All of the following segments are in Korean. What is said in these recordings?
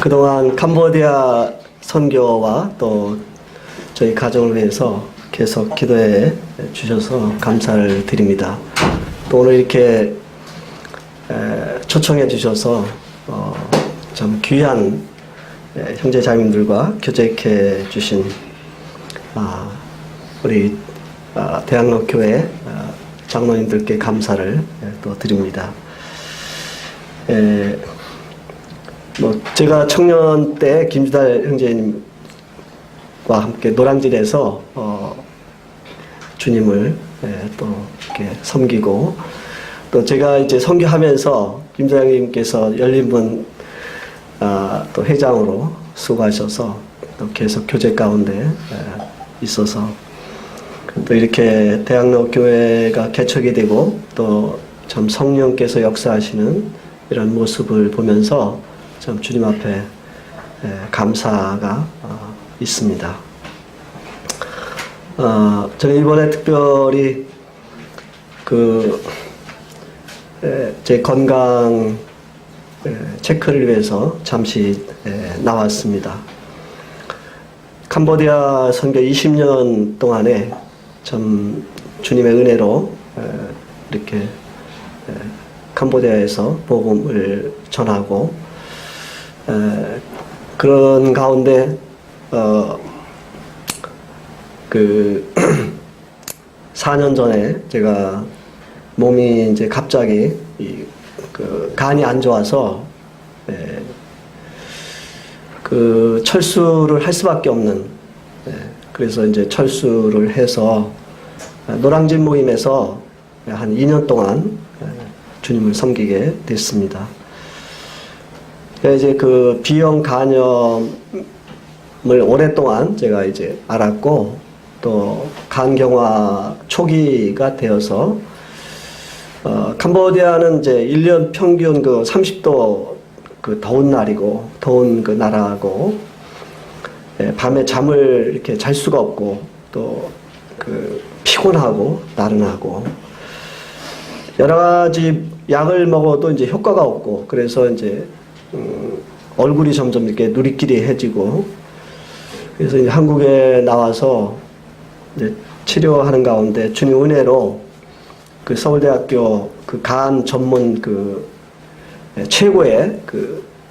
그동안 캄보디아 선교와 또 저희 가정을 위해서 계속 기도해 주셔서 감사를 드립니다. 또 오늘 이렇게 초청해 주셔서 참 귀한 형제 자매들과 교제해 주신 우리 대학로교회 장로님들께 감사를 또 드립니다. 제가 청년 때 김주달 형제님과 함께 노량진에서 주님을 또 이렇게 섬기고, 또 제가 이제 선교하면서 김주달 형님께서 열린문 또 회장으로 수고하셔서 또 계속 교제 가운데 있어서 또 이렇게 대학로 교회가 개척이 되고 또 참 성령께서 역사하시는 이런 모습을 보면서 참 주님 앞에 감사가 있습니다. 저는 이번에 특별히 제 건강 체크를 위해서 잠시 나왔습니다. 캄보디아 선교 20년 동안에 참 주님의 은혜로 이렇게 캄보디아에서 복음을 전하고, 그런 가운데 4년 전에 제가 몸이 이제 갑자기 간이 안 좋아서 철수를 할 수밖에 없는, 그래서 이제 철수를 해서 노량진 모임에서 한 2년 동안 주님을 섬기게 됐습니다. 이제 비형 간염을 오랫동안 제가 이제 알았고, 또 간경화 초기가 되어서 캄보디아는 이제 1년 평균 30도 더운 날이고, 더운 나라고, 밤에 잠을 이렇게 잘 수가 없고, 또 피곤하고 나른하고, 여러 가지 약을 먹어도 이제 효과가 없고, 그래서 이제 얼굴이 점점 이렇게 누리끼리해지고, 그래서 이제 한국에 나와서 이제 치료하는 가운데 주님 은혜로 서울대학교 간 전문 최고의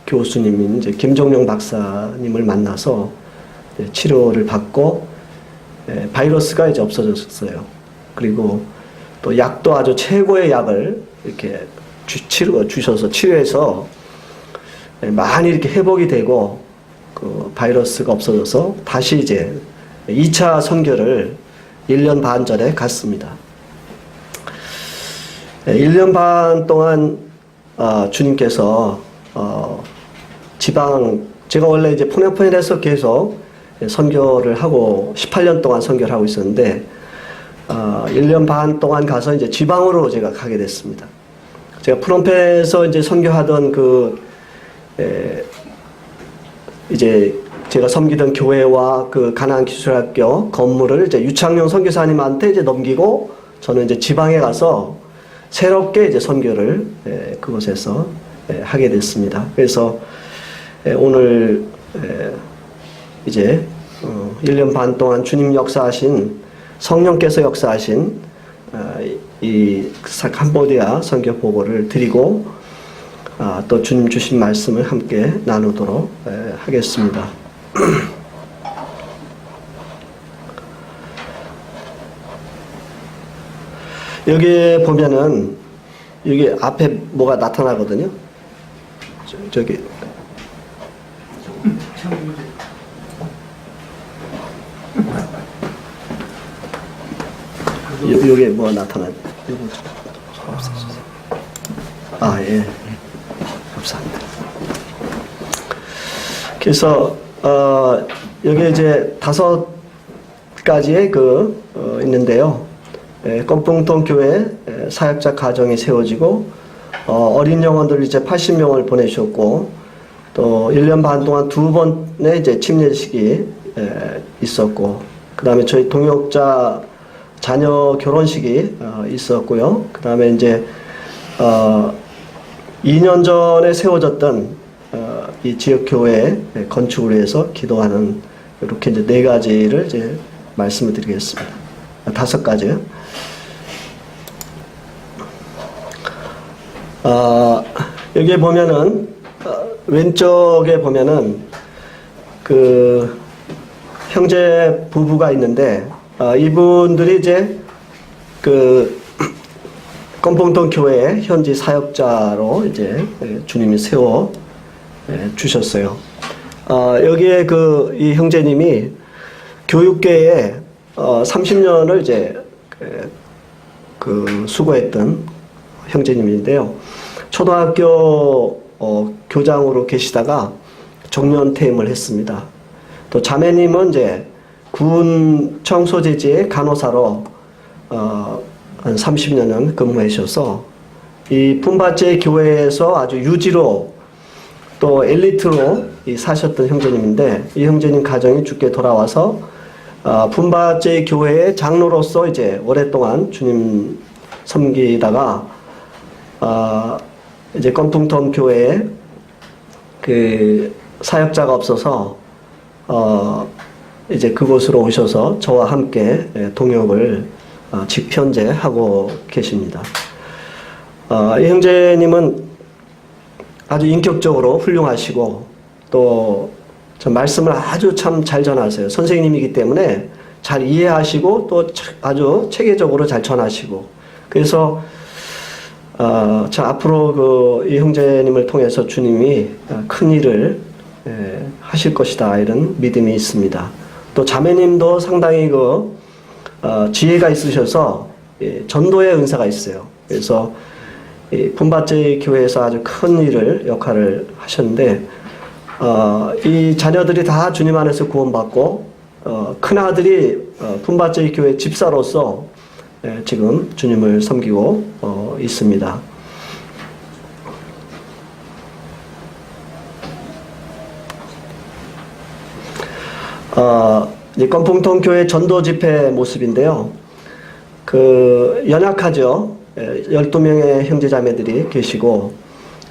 교수님인 이제 김종룡 박사님을 만나서 치료를 받고, 바이러스가 이제 없어졌어요. 그리고 또 약도 아주 최고의 약을 이렇게 주셔서 치료해서 많이 이렇게 회복이 되고, 바이러스가 없어져서 다시 이제 2차 선교를 1년 반 전에 갔습니다. 1년 반 동안 주님께서 제가 원래 이제 푸네폰에서 계속 선교를 하고 18년 동안 선교를 하고 있었는데, 1년 반 동안 가서 이제 지방으로 제가 가게 됐습니다. 제가 프놈펜에서 이제 선교하던 이제 제가 섬기던 교회와 가나안 기술학교 건물을 이제 유창용 선교사님한테 이제 넘기고, 저는 이제 지방에 가서 새롭게 이제 선교를 그곳에서 하게 됐습니다. 그래서 오늘 이제 1년 반 동안 주님 역사하신, 성령께서 역사하신 이 캄보디아 선교 보고를 드리고, 또 주님 주신 말씀을 함께 나누도록 하겠습니다. 여기에 보면은 여기 앞에 뭐가 나타나거든요. 저기 여기에 뭐가 나타나요? 예. 감사합니다. 그래서 여기 이제 5가지의 있는데요. 건풍통 교회 사역자 가정이 세워지고, 어린 영혼들 이제 80명을 보내주셨고, 또 1년 반 동안 2번의 이제 침례식이 있었고, 그 다음에 저희 동역자 자녀 결혼식이 있었고요. 그 다음에 이제 2년 전에 세워졌던 이 지역 교회 건축을 위해서 기도하는 이렇게 이제 4가지를 이제 말씀을 드리겠습니다. 5가지요. 여기에 보면은 왼쪽에 보면은 그 형제 부부가 있는데 이분들이 이제 그 건봉동 교회 현지 사역자로 이제 주님이 세워 주셨어요. 여기에 그 이 형제님이 교육계에 30년을 이제 그 수고했던 형제님인데요. 초등학교 교장으로 계시다가 정년 퇴임을 했습니다. 또 자매님은 이제 군 청소재지의 간호사로 한 30년은 근무하셔서 이 품바제 교회에서 아주 유지로 또 엘리트로 사셨던 형제님인데, 이 형제님 가정이 주께 돌아와서 품바제 교회의 장로로서 이제 오랫동안 주님 섬기다가 이제 건풍텀 교회에 그 사역자가 없어서 이제 그곳으로 오셔서 저와 함께 동역을 직현재 하고 계십니다. 이 형제님은 아주 인격적으로 훌륭하시고 또 말씀을 아주 참 잘 전하세요. 선생님이기 때문에 잘 이해하시고 또 아주 체계적으로 잘 전하시고, 그래서 자 앞으로 이 형제님을 통해서 주님이 큰 일을 하실 것이다, 이런 믿음이 있습니다. 또 자매님도 상당히 지혜가 있으셔서 전도의 은사가 있어요. 그래서 품바제 교회에서 아주 큰 역할을 하셨는데, 이 자녀들이 다 주님 안에서 구원받고 큰 아들이 품바제 교회 집사로서 지금 주님을 섬기고 있습니다. 이 건풍통 교회 전도 집회 모습인데요. 연약하죠. 12명의 형제자매들이 계시고,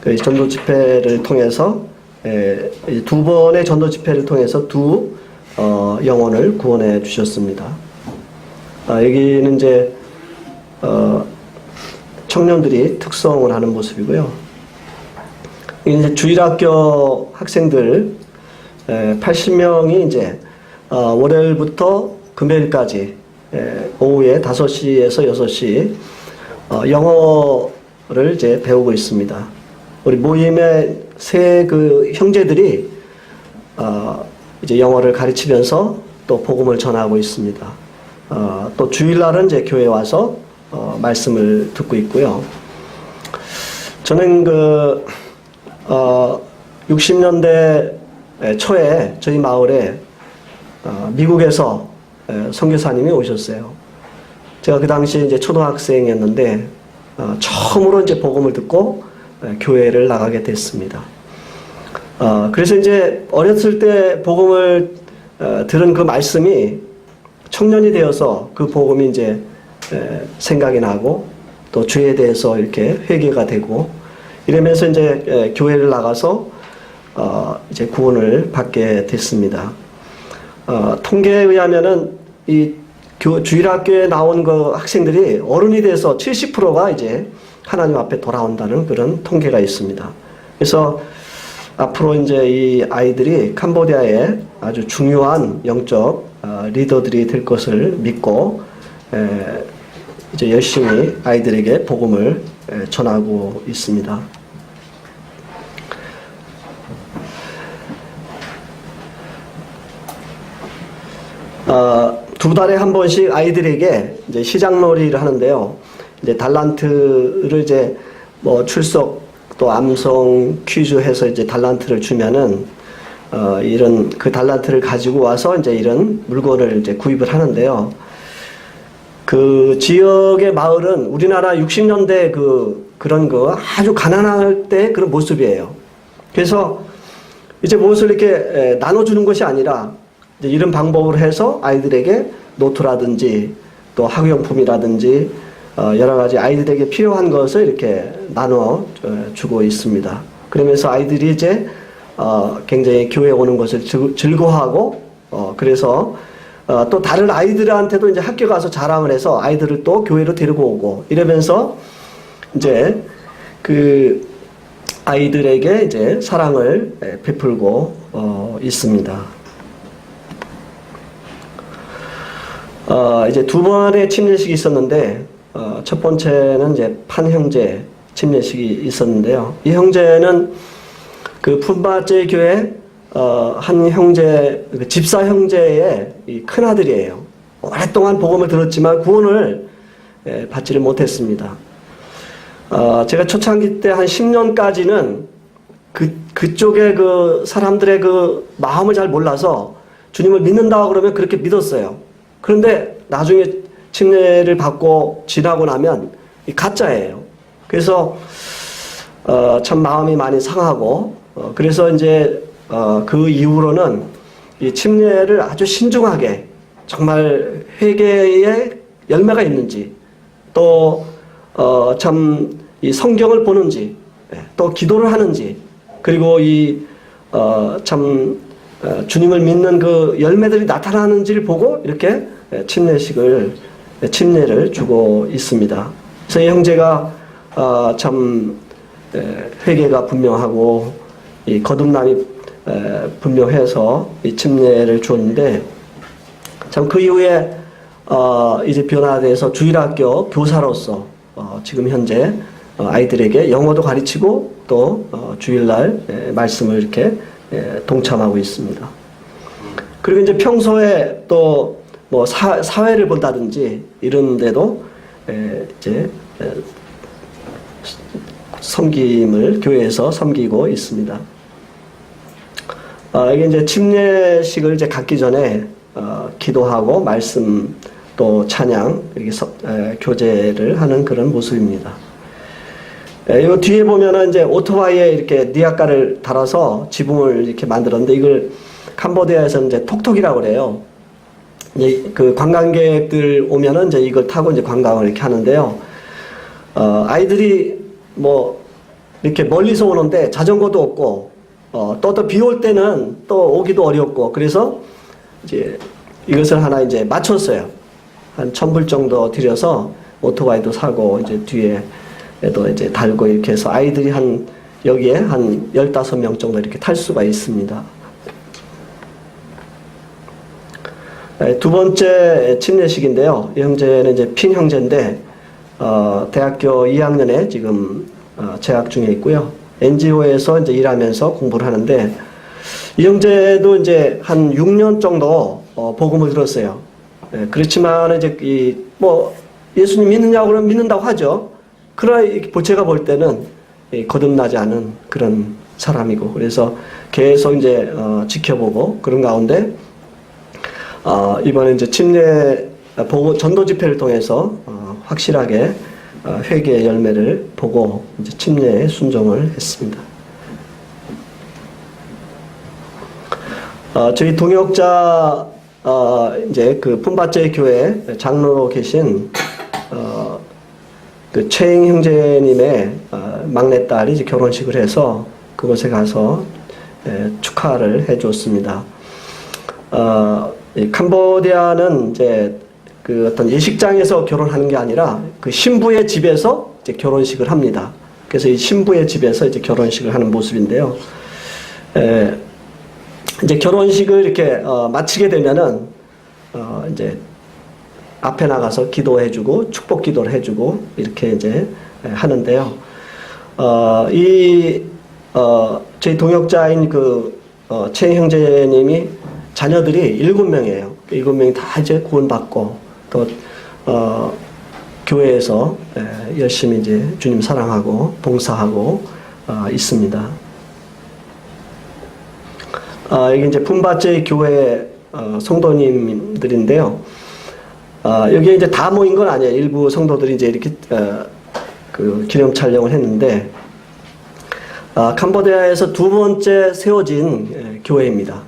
그 전도 집회를 통해서 2번의 전도 집회를 통해서 2 영혼을 구원해 주셨습니다. 여기는 이제 청년들이 특성을 하는 모습이고요. 이제 주일학교 학생들 80명이 이제 월요일부터 금요일까지 오후에 5시에서 6시 영어를 이제 배우고 있습니다. 우리 모임의 세 형제들이 이제 영어를 가르치면서 또 복음을 전하고 있습니다. 또 주일날은 이제 교회에 와서 말씀을 듣고 있고요. 저는 60년대 초에 저희 마을에 미국에서 선교사님이 오셨어요. 제가 그 당시 이제 초등학생이었는데 처음으로 이제 복음을 듣고 교회를 나가게 됐습니다. 그래서 이제 어렸을 때 복음을 들은 그 말씀이 청년이 되어서 그 복음이 이제 생각이 나고 또 주에 대해서 이렇게 회개가 되고 이러면서 이제 교회를 나가서 이제 구원을 받게 됐습니다. 통계에 의하면은 이 주일학교에 나온 그 학생들이 어른이 돼서 70%가 이제 하나님 앞에 돌아온다는 그런 통계가 있습니다. 그래서 앞으로 이제 이 아이들이 캄보디아의 아주 중요한 영적 리더들이 될 것을 믿고 이제 열심히 아이들에게 복음을 전하고 있습니다. 두 달에 한 번씩 아이들에게 이제 시장놀이를 하는데요. 이제 달란트를 이제 뭐 출석 또 암송 퀴즈 해서 이제 달란트를 주면은 이런 그 달란트를 가지고 와서 이제 이런 물건을 이제 구입을 하는데요. 그 지역의 마을은 우리나라 60년대 그런 아주 가난할 때 그런 모습이에요. 그래서 이제 무엇을 이렇게 나눠주는 것이 아니라 이제 이런 방법으로 해서 아이들에게 노트라든지 또 학용품이라든지 여러 가지 아이들에게 필요한 것을 이렇게 나눠 주고 있습니다. 그러면서 아이들이 이제 굉장히 교회에 오는 것을 즐거워하고, 그래서 또 다른 아이들한테도 이제 학교 가서 자랑을 해서 아이들을 또 교회로 데리고 오고 이러면서 이제 그 아이들에게 이제 사랑을 베풀고 있습니다. 이제 두 번의 침례식이 있었는데, 첫 번째는 이제 판 형제 침례식이 있었는데요. 이 형제는 그 푼바제 교회 한 형제, 집사 형제의 큰 아들이에요. 오랫동안 복음을 들었지만 구원을 받지를 못했습니다. 제가 초창기 때 한 10년까지는 그쪽에 그 사람들의 그 마음을 잘 몰라서 주님을 믿는다고 그러면 그렇게 믿었어요. 그런데 나중에 침례를 받고 지나고 나면 가짜예요. 그래서 참 마음이 많이 상하고, 그래서 이제 그 이후로는 이 침례를 아주 신중하게, 정말 회개의 열매가 있는지, 또 참 이 성경을 보는지, 또 기도를 하는지, 그리고 이 참 주님을 믿는 그 열매들이 나타나는지를 보고 이렇게 침례를 주고 있습니다. 그래서 이 형제가 참 회개가 분명하고 이 거듭남이 분명해서 이 침례를 주었는데, 참 그 이후에 이제 변화돼서 주일학교 교사로서 지금 현재 아이들에게 영어도 가르치고 또 주일날 말씀을 이렇게 동참하고 있습니다. 그리고 이제 평소에 또 뭐 사회를 본다든지 이런 데도 이제 섬김을 교회에서 섬기고 있습니다. 이게 이제 침례식을 이제 갖기 전에 기도하고 말씀 또 찬양 이렇게 교제를 하는 그런 모습입니다. 이 뒤에 보면은 이제 오토바이에 이렇게 니아까를 달아서 지붕을 이렇게 만들었는데, 이걸 캄보디아에서는 이제 톡톡이라고 그래요. 이제 그 관광객들 오면은 이제 이걸 타고 이제 관광을 이렇게 하는데요. 아이들이 뭐 이렇게 멀리서 오는데 자전거도 없고, 또 비 올 때는 또 오기도 어렵고, 그래서 이제 이것을 하나 이제 맞췄어요. 한 1,000불 정도 들여서 오토바이도 사고 이제 뒤에도 이제 달고 이렇게 해서 아이들이 여기에 한 15명 정도 이렇게 탈 수가 있습니다. 두 번째 침례식인데요. 이 형제는 이제 핀 형제인데, 대학교 2학년에 지금 재학 중에 있고요. NGO에서 이제 일하면서 공부를 하는데, 이 형제도 이제 한 6년 정도 복음을 들었어요. 그렇지만 이제 뭐 예수님 믿느냐고 그러면 믿는다고 하죠. 그러나 제가 볼 때는 거듭나지 않은 그런 사람이고, 그래서 계속 이제 지켜보고 그런 가운데 이번에 이제 침례 보고 전도 집회를 통해서 확실하게 회개의 열매를 보고 이제 침례에 순종을 했습니다. 저희 동역자 이제 그 푼바제 교회 장로로 계신 그 최잉 형제님의 막내딸이 이제 결혼식을 해서 그곳에 가서 축하를 해줬습니다. 이 캄보디아는 이제 그 어떤 예식장에서 결혼하는 게 아니라 그 신부의 집에서 이제 결혼식을 합니다. 그래서 이 신부의 집에서 이제 결혼식을 하는 모습인데요. 이제 결혼식을 이렇게 마치게 되면은 이제 앞에 나가서 기도해주고 축복 기도를 해주고 이렇게 이제 하는데요. 저희 동역자인 최 형제님이 자녀들이 7명이에요. 7명이 다 이제 구원받고 또 교회에서 열심히 이제 주님 사랑하고 봉사하고 있습니다. 여기 이제 푼바제 교회 성도님들인데요. 여기에 이제 다 모인 건 아니에요. 일부 성도들이 이제 이렇게 그 기념 촬영을 했는데, 캄보디아에서 두 번째 세워진 교회입니다.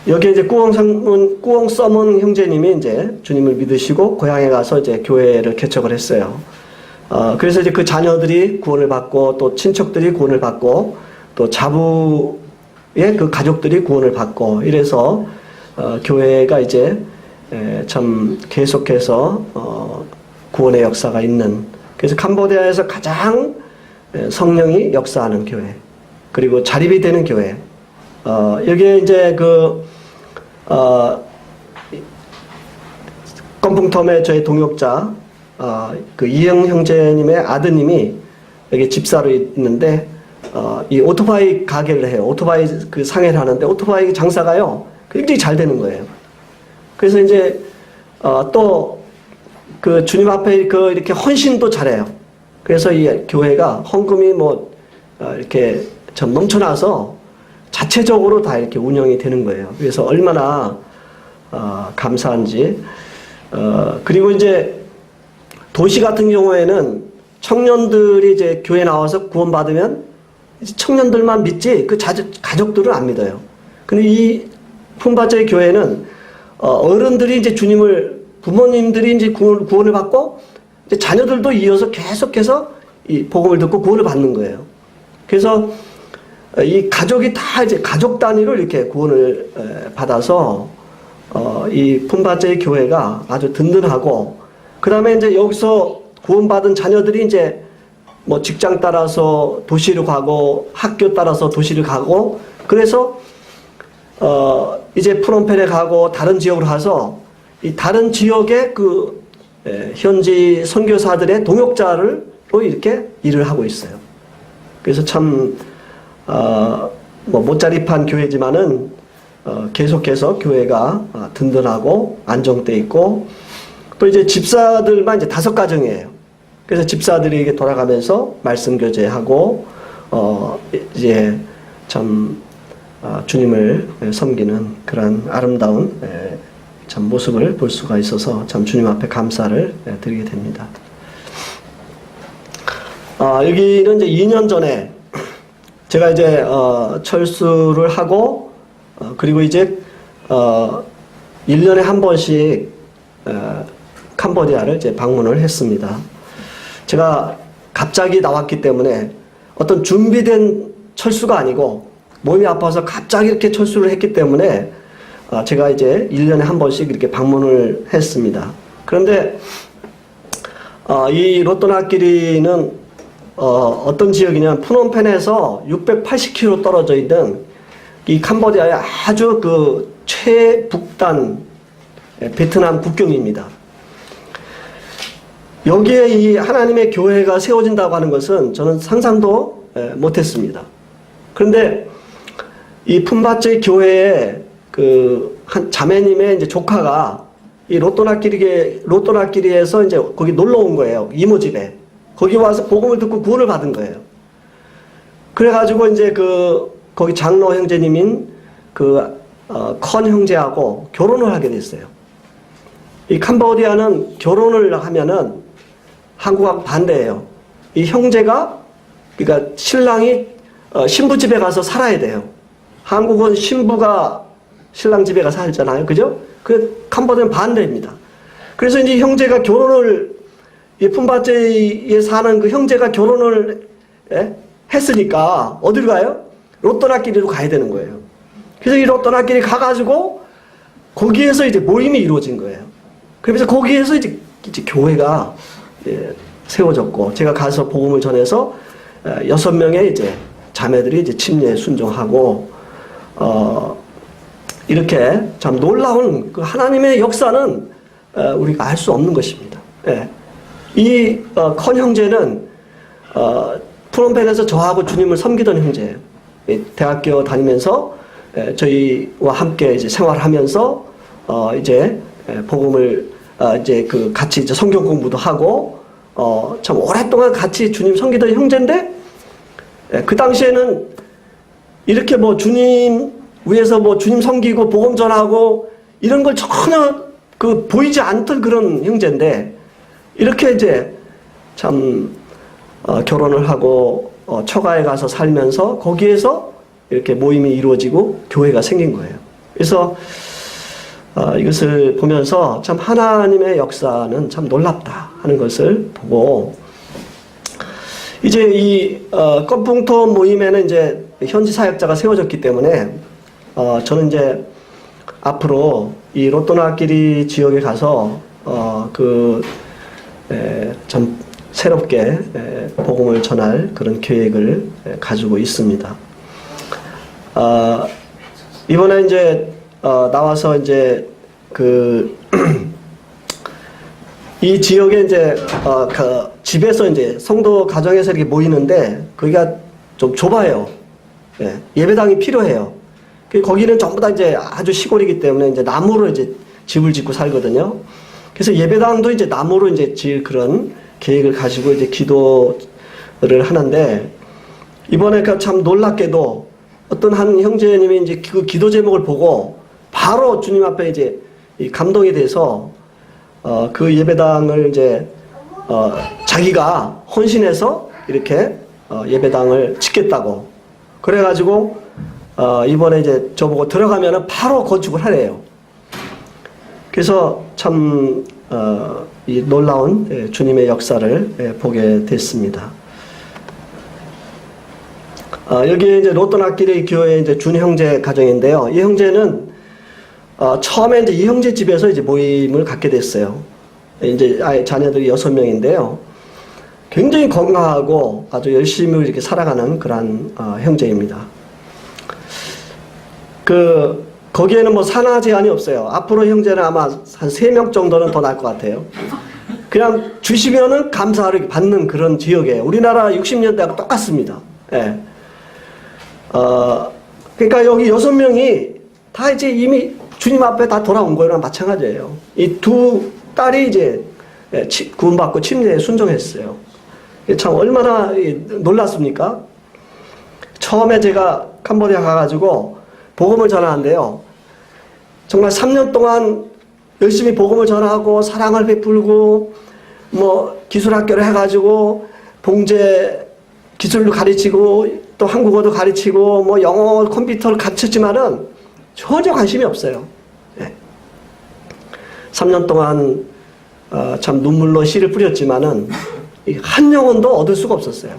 여기에 이제 꾸엉 써문 형제님이 이제 주님을 믿으시고 고향에 가서 이제 교회를 개척을 했어요. 그래서 이제 그 자녀들이 구원을 받고 또 친척들이 구원을 받고 또 자부의 그 가족들이 구원을 받고 이래서 교회가 이제 참 계속해서 구원의 역사가 있는, 그래서 캄보디아에서 가장 성령이 역사하는 교회, 그리고 자립이 되는 교회. 여기에 이제 건풍텀의 저희 동역자 그 이영 형제님의 아드님이 여기 집사로 있는데 이 오토바이 가게를 해요. 오토바이 그 상해를 하는데 오토바이 장사가요 굉장히 잘 되는 거예요. 그래서 이제 또 그 주님 앞에 이렇게 헌신도 잘해요. 그래서 이 교회가 헌금이 이렇게 참 넘쳐나서 자체적으로 다 이렇게 운영이 되는 거예요. 그래서 얼마나 감사한지. 그리고 이제 도시 같은 경우에는 청년들이 이제 교회 나와서 구원받으면 청년들만 믿지 그 가족들은 안 믿어요. 근데 이 품바제의 교회는 어른들이 이제 부모님들이 이제 구원을 받고 이제 자녀들도 이어서 계속해서 이 복음을 듣고 구원을 받는 거예요. 그래서 이 가족이 다 이제 가족 단위로 이렇게 구원을 받아서 이 품바제의 교회가 아주 든든하고, 그 다음에 이제 여기서 구원받은 자녀들이 이제 직장 따라서 도시로 가고 학교 따라서 도시를 가고, 그래서 이제 프놈펜에 가고 다른 지역으로 가서 이 다른 지역의 현지 선교사들의 동역자로 이렇게 일을 하고 있어요. 그래서 참 못 자립한 교회지만은 계속해서 교회가 든든하고 안정돼 있고, 또 이제 집사들만 이제 5가정이에요. 그래서 집사들이 이게 돌아가면서 말씀 교제하고 이제 참 주님을 섬기는 그런 아름다운 참 모습을 볼 수가 있어서 참 주님 앞에 감사를 드리게 됩니다. 여기는 이제 2년 전에 제가 이제 철수를 하고 그리고 이제 1년에 한 번씩 캄보디아를 이제 방문을 했습니다. 제가 갑자기 나왔기 때문에 어떤 준비된 철수가 아니고 몸이 아파서 갑자기 이렇게 철수를 했기 때문에 제가 이제 1년에 한 번씩 이렇게 방문을 했습니다. 그런데 이 로또나끼리는 어떤 지역이냐면 푸놈펜에서 680km 떨어져 있는 이 캄보디아의 아주 그 최북단 베트남 국경입니다. 여기에 이 하나님의 교회가 세워진다고 하는 것은 저는 상상도 못했습니다. 그런데 이 품바제 교회에 한 자매님의 이제 조카가 이 로또나끼리에서 이제 거기 놀러 온 거예요. 이모 집에. 거기 와서 복음을 듣고 구원을 받은 거예요. 그래가지고 이제 거기 장로 형제님인 컨 형제하고 결혼을 하게 됐어요. 이 캄보디아는 결혼을 하면은 한국하고 반대예요. 이 형제가, 그러니까 신랑이 신부 집에 가서 살아야 돼요. 한국은 신부가 신랑 집에 가서 살잖아요. 그죠? 캄보디아는 반대입니다. 그래서 이제 형제가 이 품바제에 사는 그 형제가 결혼을 했으니까 어디로 가요? 로또나끼리로 가야 되는 거예요. 그래서 이 로또나끼리 가가지고 거기에서 이제 모임이 이루어진 거예요. 그래서 거기에서 이제 교회가 세워졌고, 제가 가서 복음을 전해서 6명의 이제 자매들이 이제 침례에 순종하고, 이렇게 참 놀라운 그 하나님의 역사는 우리가 알 수 없는 것입니다. 이 컨 형제는 프놈펜에서 저하고 주님을 섬기던 형제예요. 대학교 다니면서 저희와 함께 이제 생활하면서 이제 복음을 이제 같이 이제 성경 공부도 하고 참 오랫동안 같이 주님 섬기던 형제인데, 그 당시에는 이렇게 주님 위해서 주님 섬기고 복음 전하고 이런 걸 전혀 보이지 않던 그런 형제인데, 이렇게 이제 참 결혼을 하고 처가에 가서 살면서 거기에서 이렇게 모임이 이루어지고 교회가 생긴 거예요. 그래서 이것을 보면서 참 하나님의 역사는 참 놀랍다 하는 것을 보고, 이제 이 건풍토 모임에는 이제 현지 사역자가 세워졌기 때문에 저는 이제 앞으로 이 로또나끼리 지역에 가서 좀 새롭게 복음을 전할 그런 계획을 가지고 있습니다. 이번에 이제 나와서 이제 이 지역에 이제 집에서 이제 성도 가정에서 이렇게 모이는데 거기가 좀 좁아요. 예배당이 필요해요. 거기는 전부 다 이제 아주 시골이기 때문에 이제 나무로 이제 집을 짓고 살거든요. 그래서 예배당도 이제 나무로 이제 지을 그런 계획을 가지고 이제 기도를 하는데, 이번에 참 놀랍게도 어떤 한 형제님이 이제 그 기도 제목을 보고 바로 주님 앞에 이제 감동이 돼서 그 예배당을 이제 자기가 헌신해서 이렇게 예배당을 짓겠다고 그래가지고 이번에 이제 저보고 들어가면은 바로 건축을 하래요. 그래서 참 이 놀라운 주님의 역사를 보게 됐습니다. 여기 이제 로또나끼리 교회 이제 준 형제 가정인데요. 이 형제는 처음에 이제 이 형제 집에서 이제 모임을 갖게 됐어요. 이제 자녀들이 6명인데요. 굉장히 건강하고 아주 열심히 이렇게 살아가는 그런 형제입니다. 거기에는 뭐 산하 제한이 없어요. 앞으로 형제는 아마 한 3명 정도는 더 날 것 같아요. 그냥 주시면은 감사를 받는 그런 지역이에요. 우리나라 60년대하고 똑같습니다. 예. 그러니까 여기 6명이 다 이제 이미 주님 앞에 다 돌아온 거랑 마찬가지예요. 이 두 딸이 이제 구원받고 침례에 순종했어요. 참 얼마나 놀랐습니까? 처음에 제가 캄보디아 가가지고 복음을 전하는데요. 정말 3년 동안 열심히 복음을 전하고 사랑을 베풀고 뭐 기술학교를 해가지고 봉제 기술도 가르치고 또 한국어도 가르치고 뭐 영어 컴퓨터를 가르쳤지만은 전혀 관심이 없어요. 3년 동안 참 눈물로 씨를 뿌렸지만은 한 영혼도 얻을 수가 없었어요.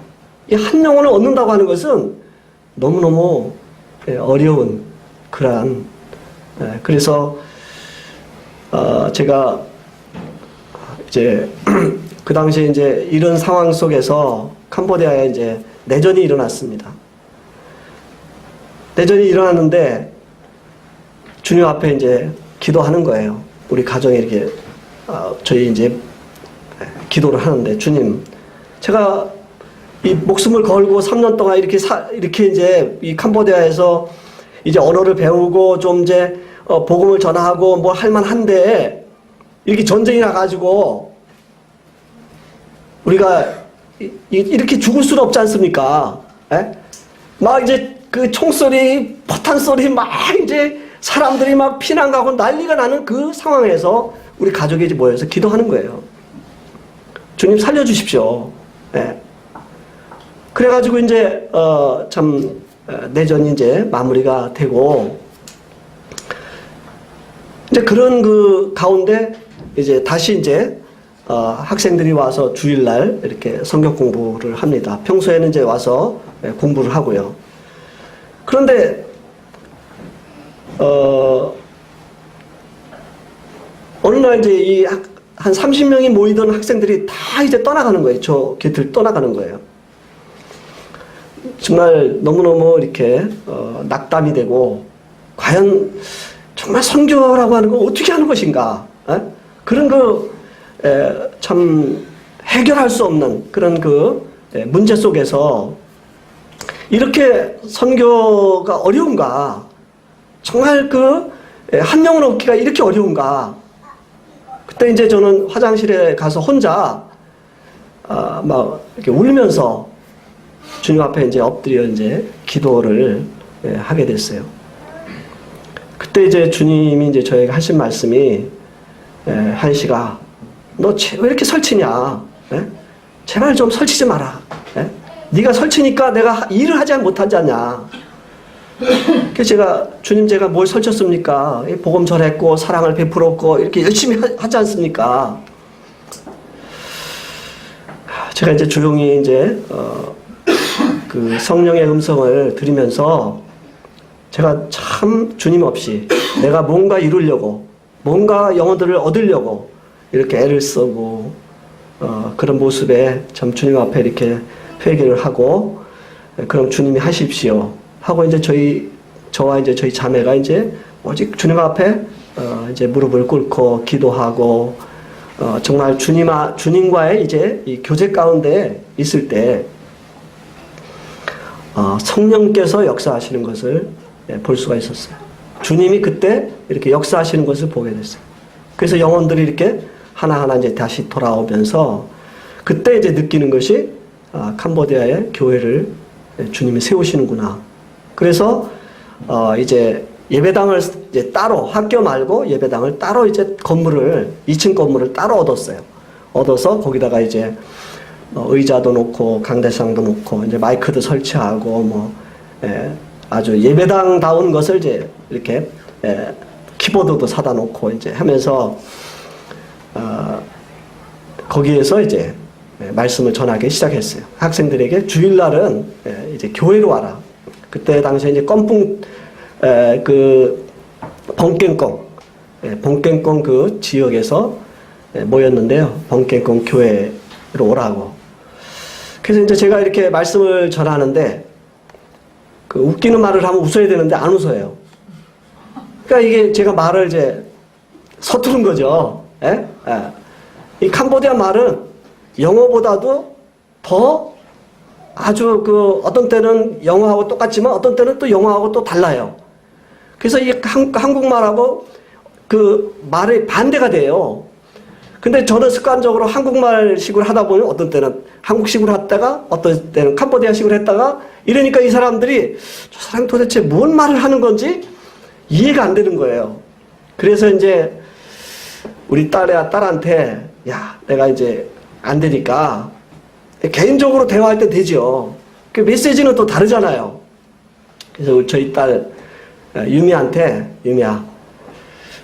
이 한 영혼을 얻는다고 하는 것은 너무너무 어려운 그러한, 그래서 제가 이제 그 당시에 이제 이런 상황 속에서 캄보디아에 이제 내전이 일어났습니다. 내전이 일어났는데 주님 앞에 이제 기도하는 거예요. 우리 가정에 이렇게 저희 이제 기도를 하는데, 주님, 제가 이 목숨을 걸고 3년 동안 이렇게 이제 이 캄보디아에서 이제 언어를 배우고 좀 이제 복음을 전하고 뭐 할만한데 이렇게 전쟁이 나가지고 우리가 이렇게 죽을 수는 없지 않습니까? 막 이제 그 총소리, 포탄 소리 막 이제 사람들이 막 피난 가고 난리가 나는 그 상황에서 우리 가족이 이제 모여서 기도하는 거예요. 주님 살려주십시오. 그래가지고 이제 참 내전이 이제 마무리가 되고, 이제 그런 그 가운데 이제 다시 이제 학생들이 와서 주일날 이렇게 성경 공부를 합니다. 평소에는 이제 와서 공부를 하고요. 그런데 어느 날 이제 한 30명이 모이던 학생들이 다 이제 떠나가는 거예요. 저 곁을 떠나가는 거예요. 정말 너무너무 이렇게 낙담이 되고, 과연 정말 선교라고 하는 건 어떻게 하는 것인가? 그런 참 해결할 수 없는 그런 문제 속에서 이렇게 선교가 어려운가? 정말 한 영혼 얻기가 이렇게 어려운가? 그때 이제 저는 화장실에 가서 혼자 막 이렇게 울면서 주님 앞에 이제 엎드려 이제 기도를 하게 됐어요. 그때 이제 주님이 이제 저에게 하신 말씀이, 한시가 너 왜 이렇게 설치냐? 제발 좀 설치지 마라. 네가 설치니까 내가 일을 하지 못하지 않냐? 그래서 제가 뭘 설쳤습니까? 복음 전했고 사랑을 베풀었고 이렇게 열심히 하지 않습니까? 제가 이제 조용히 이제 그 성령의 음성을 들으면서 제가 참 주님 없이 내가 뭔가 이루려고 뭔가 영혼들을 얻으려고 이렇게 애를 쓰고 그런 모습에 참 주님 앞에 이렇게 회개를 하고 그럼 주님이 하십시오 하고 이제 저와 이제 저희 자매가 이제 오직 주님 앞에 이제 무릎을 꿇고 기도하고 정말 주님과의 이제 이 교제 가운데 있을 때 성령께서 역사하시는 것을 볼 수가 있었어요. 주님이 그때 이렇게 역사하시는 것을 보게 됐어요. 그래서 영혼들이 이렇게 하나하나 이제 다시 돌아오면서 그때 이제 느끼는 것이 캄보디아의 교회를 주님이 세우시는구나. 그래서 이제 예배당을 이제 따로 학교 말고 예배당을 따로 이제 2층 건물을 따로 얻었어요. 얻어서 거기다가 이제 의자도 놓고 강대상도 놓고 이제 마이크도 설치하고 뭐 아주 예배당다운 것을 이제 이렇게 키보드도 사다 놓고 이제 하면서 거기에서 이제 말씀을 전하기 시작했어요. 학생들에게 주일날은 이제 교회로 와라. 그때 당시에 이제 그 번깽꽁 그 지역에서 모였는데요. 번깽꽁 교회로 오라고. 그래서 이제 제가 이렇게 말씀을 전하는데 그 웃기는 말을 하면 웃어야 되는데 안 웃어요. 그러니까 이게 제가 말을 이제 서투른 거죠. 예? 예. 이 캄보디아 말은 영어보다도 더 아주 그 어떤 때는 영어하고 똑같지만 어떤 때는 또 영어하고 또 달라요. 그래서 이 한국말하고 그 말이 반대가 돼요. 근데 저는 습관적으로 한국말식으로 하다 보면 어떤 때는 한국식으로 했다가 어떤 때는 캄보디아식으로 했다가 이러니까 이 사람들이 저 사람 도대체 뭔 말을 하는 건지 이해가 안 되는 거예요. 그래서 이제 우리 딸한테 야, 내가 이제 안 되니까 개인적으로 대화할 때 되죠. 그 메시지는 또 다르잖아요. 그래서 저희 딸 유미한테 유미야,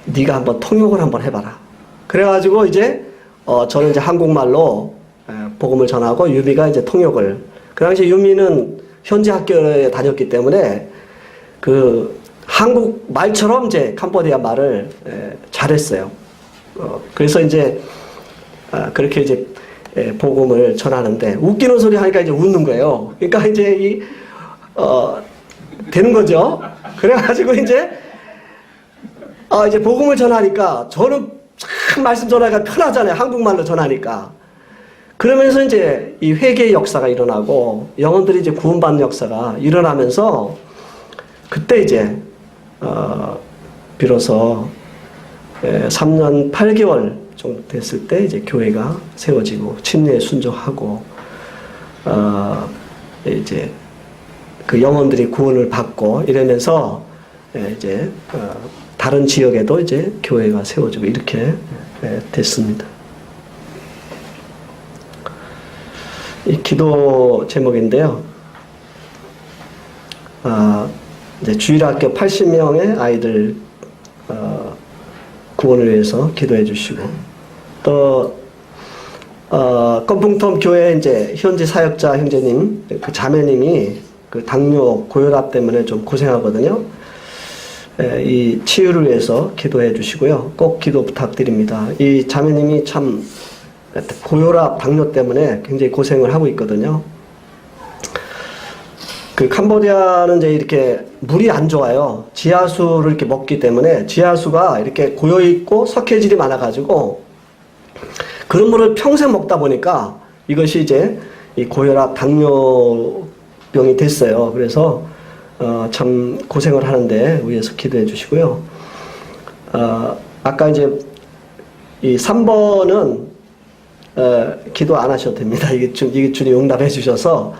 네가 한번 통역을 한번 해봐라. 그래가지고 이제 저는 이제 한국말로 복음을 전하고 유미가 이제 통역을. 그 당시 유미는 현지 학교에 다녔기 때문에 그 한국 말처럼 이제 캄보디아 말을 잘했어요. 그래서 이제 그렇게 이제 복음을 전하는데 웃기는 소리 하니까 이제 웃는 거예요. 그러니까 이제 되는 거죠. 그래가지고 이제 복음을 전하니까 저는 참 말씀 전하기가 편하잖아요. 한국말로 전하니까. 그러면서 이제 이 회개의 역사가 일어나고 영혼들이 이제 구원받는 역사가 일어나면서 그때 이제 비로소 3년 8개월 정도 됐을 때 이제 교회가 세워지고 침례에 순종하고 이제 그 영혼들이 구원을 받고 이러면서 이제 다른 지역에도 이제 교회가 세워지고 이렇게 됐습니다. 이 기도 제목인데요. 이제 주일학교 80명의 아이들 구원을 위해서 기도해 주시고 또 건풍텀 교회 이제 현지 사역자 형제님 그 자매님이 그 당뇨 고혈압 때문에 좀 고생하거든요. 이 치유를 위해서 기도해 주시고요. 꼭 기도 부탁드립니다. 이 자매님이 참 고혈압 당뇨 때문에 굉장히 고생을 하고 있거든요. 그 캄보디아는 이제 이렇게 물이 안 좋아요. 지하수를 이렇게 먹기 때문에 지하수가 이렇게 고여 있고 석회질이 많아가지고 그런 물을 평생 먹다 보니까 이것이 이제 이 고혈압 당뇨병이 됐어요. 그래서 참 고생을 하는데 위해서 기도해 주시고요. 아까 이제 이 3번은 기도 안 하셔도 됩니다. 이게 주님 응답해 주셔서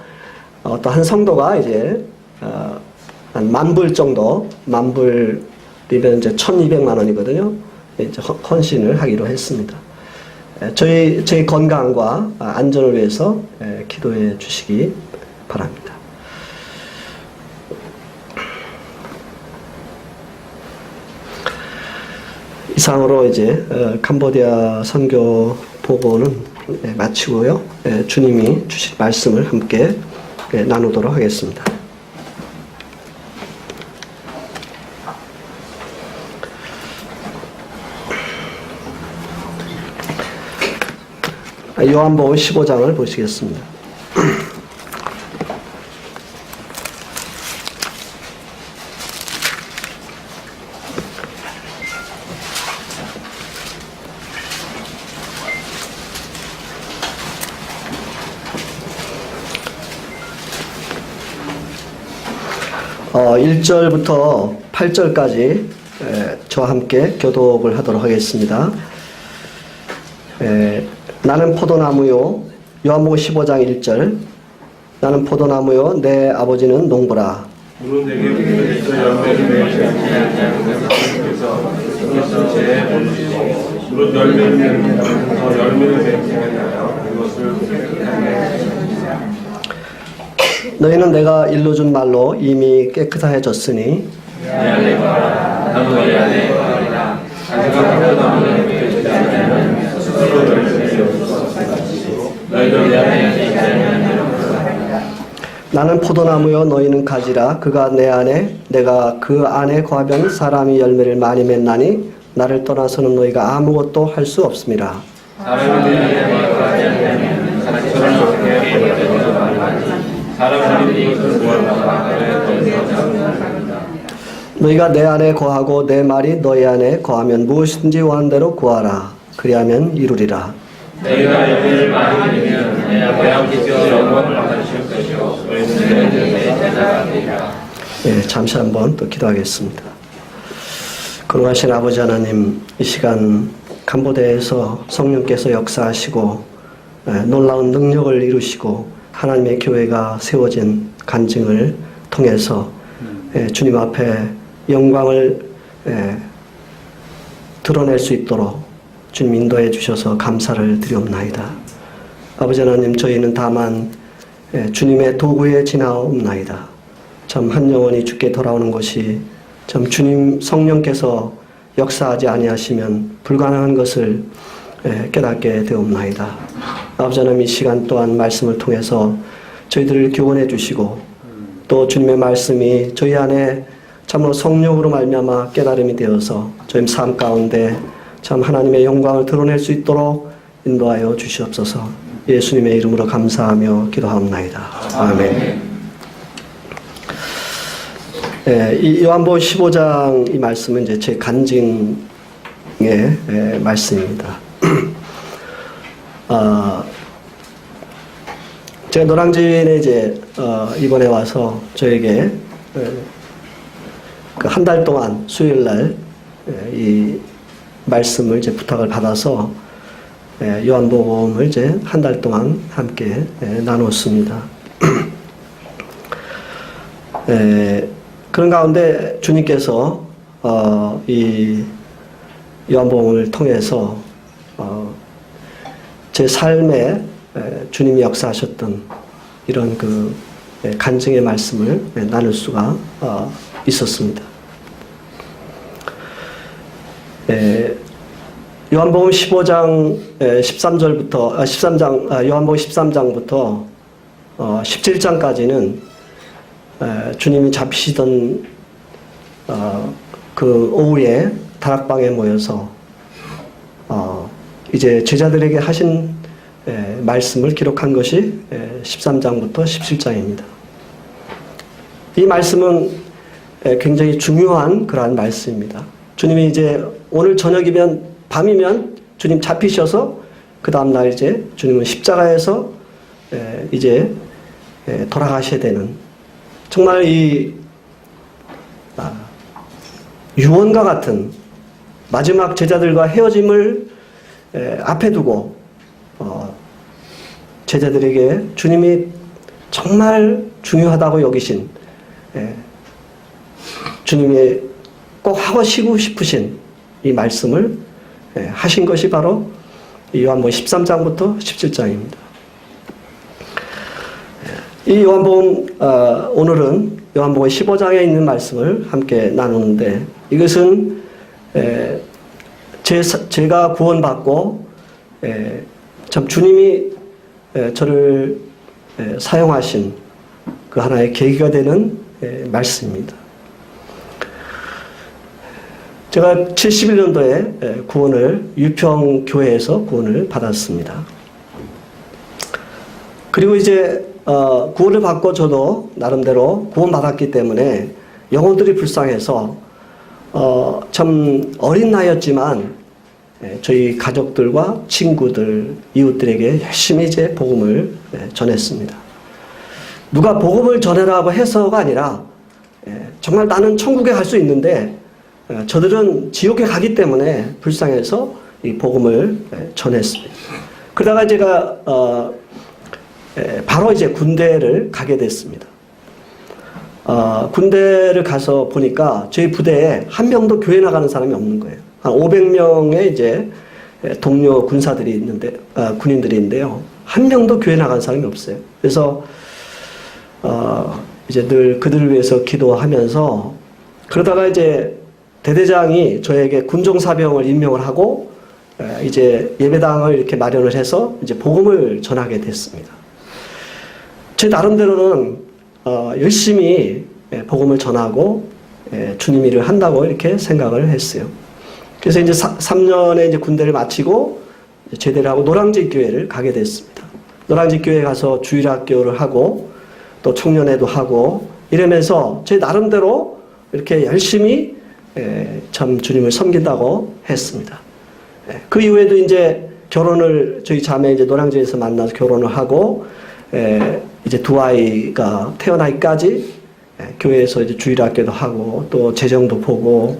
또 한 성도가 이제 한 10,000불 정도, 10,000불이면 이제 1,200만 원이거든요. 이제 헌신을 하기로 했습니다. 저희 건강과 안전을 위해서 기도해 주시기 바랍니다. 이상으로 이제 캄보디아 선교 보고는 마치고요. 주님이 주신 말씀을 함께 나누도록 하겠습니다. 요한복음 15장을 보시겠습니다. 어, 1절부터 8절까지 저와 함께 교독을 하도록 하겠습니다. 나는 포도나무요. 요한복음 15장 1절. 나는 포도나무요. 내 아버지는 농부라. 물은 내게 물에서 열매를 맺지 않는 것에서 제 본시고 물은 열매를 맺는 더 열매를 맺게 하여 그것을 너희는 내가 일러준 말로 이미 깨끗해졌으니 내 안에 거하라. 나도 너희 안에 거하리라. 내가 포도나무를 맺지 않으면 스스로 열매를 없어 너희도 내 안에 있지 않으면 나는 포도나무요 너희는 가지라. 그가 내 안에 내가 그 안에 거하면 사람이 열매를 많이 맺나니 나를 떠나서는 너희가 아무것도 할 수 없음이라. 사람이 내 안에 거하지 않으면 가지처럼 어떻게 버려져 말하지. 사람들이 이것을 구하다가 너희가 내 안에 거하고 내 말이 너희 안에 거하면 무엇이든지 원하는 대로 구하라. 그리하면 이루리라. 너희가 열매를 많이 내면 내 아버지께서 영광을 받으실 것이요 너희는 내 제자가 되리라. 잠시 한번 또 기도하겠습니다. 거룩하신 아버지 하나님, 이 시간 간보대에서 성령께서 역사하시고 놀라운 능력을 이루시고 하나님의 교회가 세워진 간증을 통해서 주님 앞에 영광을 드러낼 수 있도록 주님 인도해 주셔서 감사를 드리옵나이다. 아버지 하나님, 저희는 다만 주님의 도구에 지나옵나이다. 참 한 영혼이 주께 돌아오는 것이 참 주님 성령께서 역사하지 아니하시면 불가능한 것을 깨닫게 되옵나이다. 아버지 하나님, 이 시간 또한 말씀을 통해서 저희들을 교훈해 주시고 또 주님의 말씀이 저희 안에 참으로 성령으로 말미암아 깨달음이 되어서 저희 삶 가운데 참 하나님의 영광을 드러낼 수 있도록 인도하여 주시옵소서. 예수님의 이름으로 감사하며 기도하옵나이다. 아멘. 이 요한복음 15장 이 말씀은 이제 제 간증의 말씀입니다. 제가 노량진에 이제 이번에 와서 저에게 그 한 달 동안 수요일 날 이 말씀을 이제 부탁을 받아서 요한복음을 이제 한 달 동안 함께 나눴습니다. 그런 가운데 주님께서 이 요한복음을 통해서 제 삶에 주님이 역사하셨던 이런 그 간증의 말씀을 나눌 수가 있었습니다. 요한복음 15장 13절부터 13장 요한복음 13장부터 17장까지는 주님이 잡히시던 그 오후에 다락방에 모여서 이제 제자들에게 하신 말씀을 기록한 것이 13장부터 17장입니다. 이 말씀은 굉장히 중요한 그러한 말씀입니다. 주님이 이제 오늘 저녁이면 밤이면 주님 잡히셔서 그 다음날 이제 주님은 십자가에서 이제 돌아가셔야 되는 정말 이 유언과 같은 마지막 제자들과 헤어짐을 앞에 두고 제자들에게 주님이 정말 중요하다고 여기신 주님이 꼭 하고 싶으신 이 말씀을 하신 것이 바로 요한복음 13장부터 17장입니다. 이 요한복음 오늘은 요한복음 15장에 있는 말씀을 함께 나누는데 이것은 제가 구원받고 참 주님이 저를 사용하신 그 하나의 계기가 되는 말씀입니다. 제가 71년도에 구원을 유평교회에서 구원을 받았습니다. 그리고 이제 구원을 받고 저도 나름대로 구원받았기 때문에 영혼들이 불쌍해서 참 어린 나이였지만 저희 가족들과 친구들, 이웃들에게 열심히 이제 복음을 전했습니다. 누가 복음을 전해라고 해서가 아니라 정말 나는 천국에 갈 수 있는데 저들은 지옥에 가기 때문에 불쌍해서 이 복음을 전했습니다. 그러다가 제가 바로 이제 군대를 가게 됐습니다. 군대를 가서 보니까 저희 부대에 한 명도 교회 나가는 사람이 없는 거예요. 한 500명의 이제 동료 군사들이 있는데, 군인들이 있는데요. 한 명도 교회 나가는 사람이 없어요. 그래서, 이제 늘 그들을 위해서 기도하면서 그러다가 이제 대대장이 저에게 군종사병을 임명을 하고 이제 예배당을 이렇게 마련을 해서 이제 복음을 전하게 됐습니다. 제 나름대로는 열심히 복음을 전하고 주님 일을 한다고 이렇게 생각을 했어요. 그래서 이제 3년의 이제 군대를 마치고 제대를 하고 노량진 교회를 가게 됐습니다. 노량진 교회에 가서 주일학교를 하고 또 청년회도 하고 이러면서 제 나름대로 이렇게 열심히 참 주님을 섬긴다고 했습니다. 그 이후에도 이제 결혼을 저희 자매 이제 노량진에서 만나서 결혼을 하고 이제 두 아이가 태어나기까지 교회에서 이제 주일학교도 하고 또 재정도 보고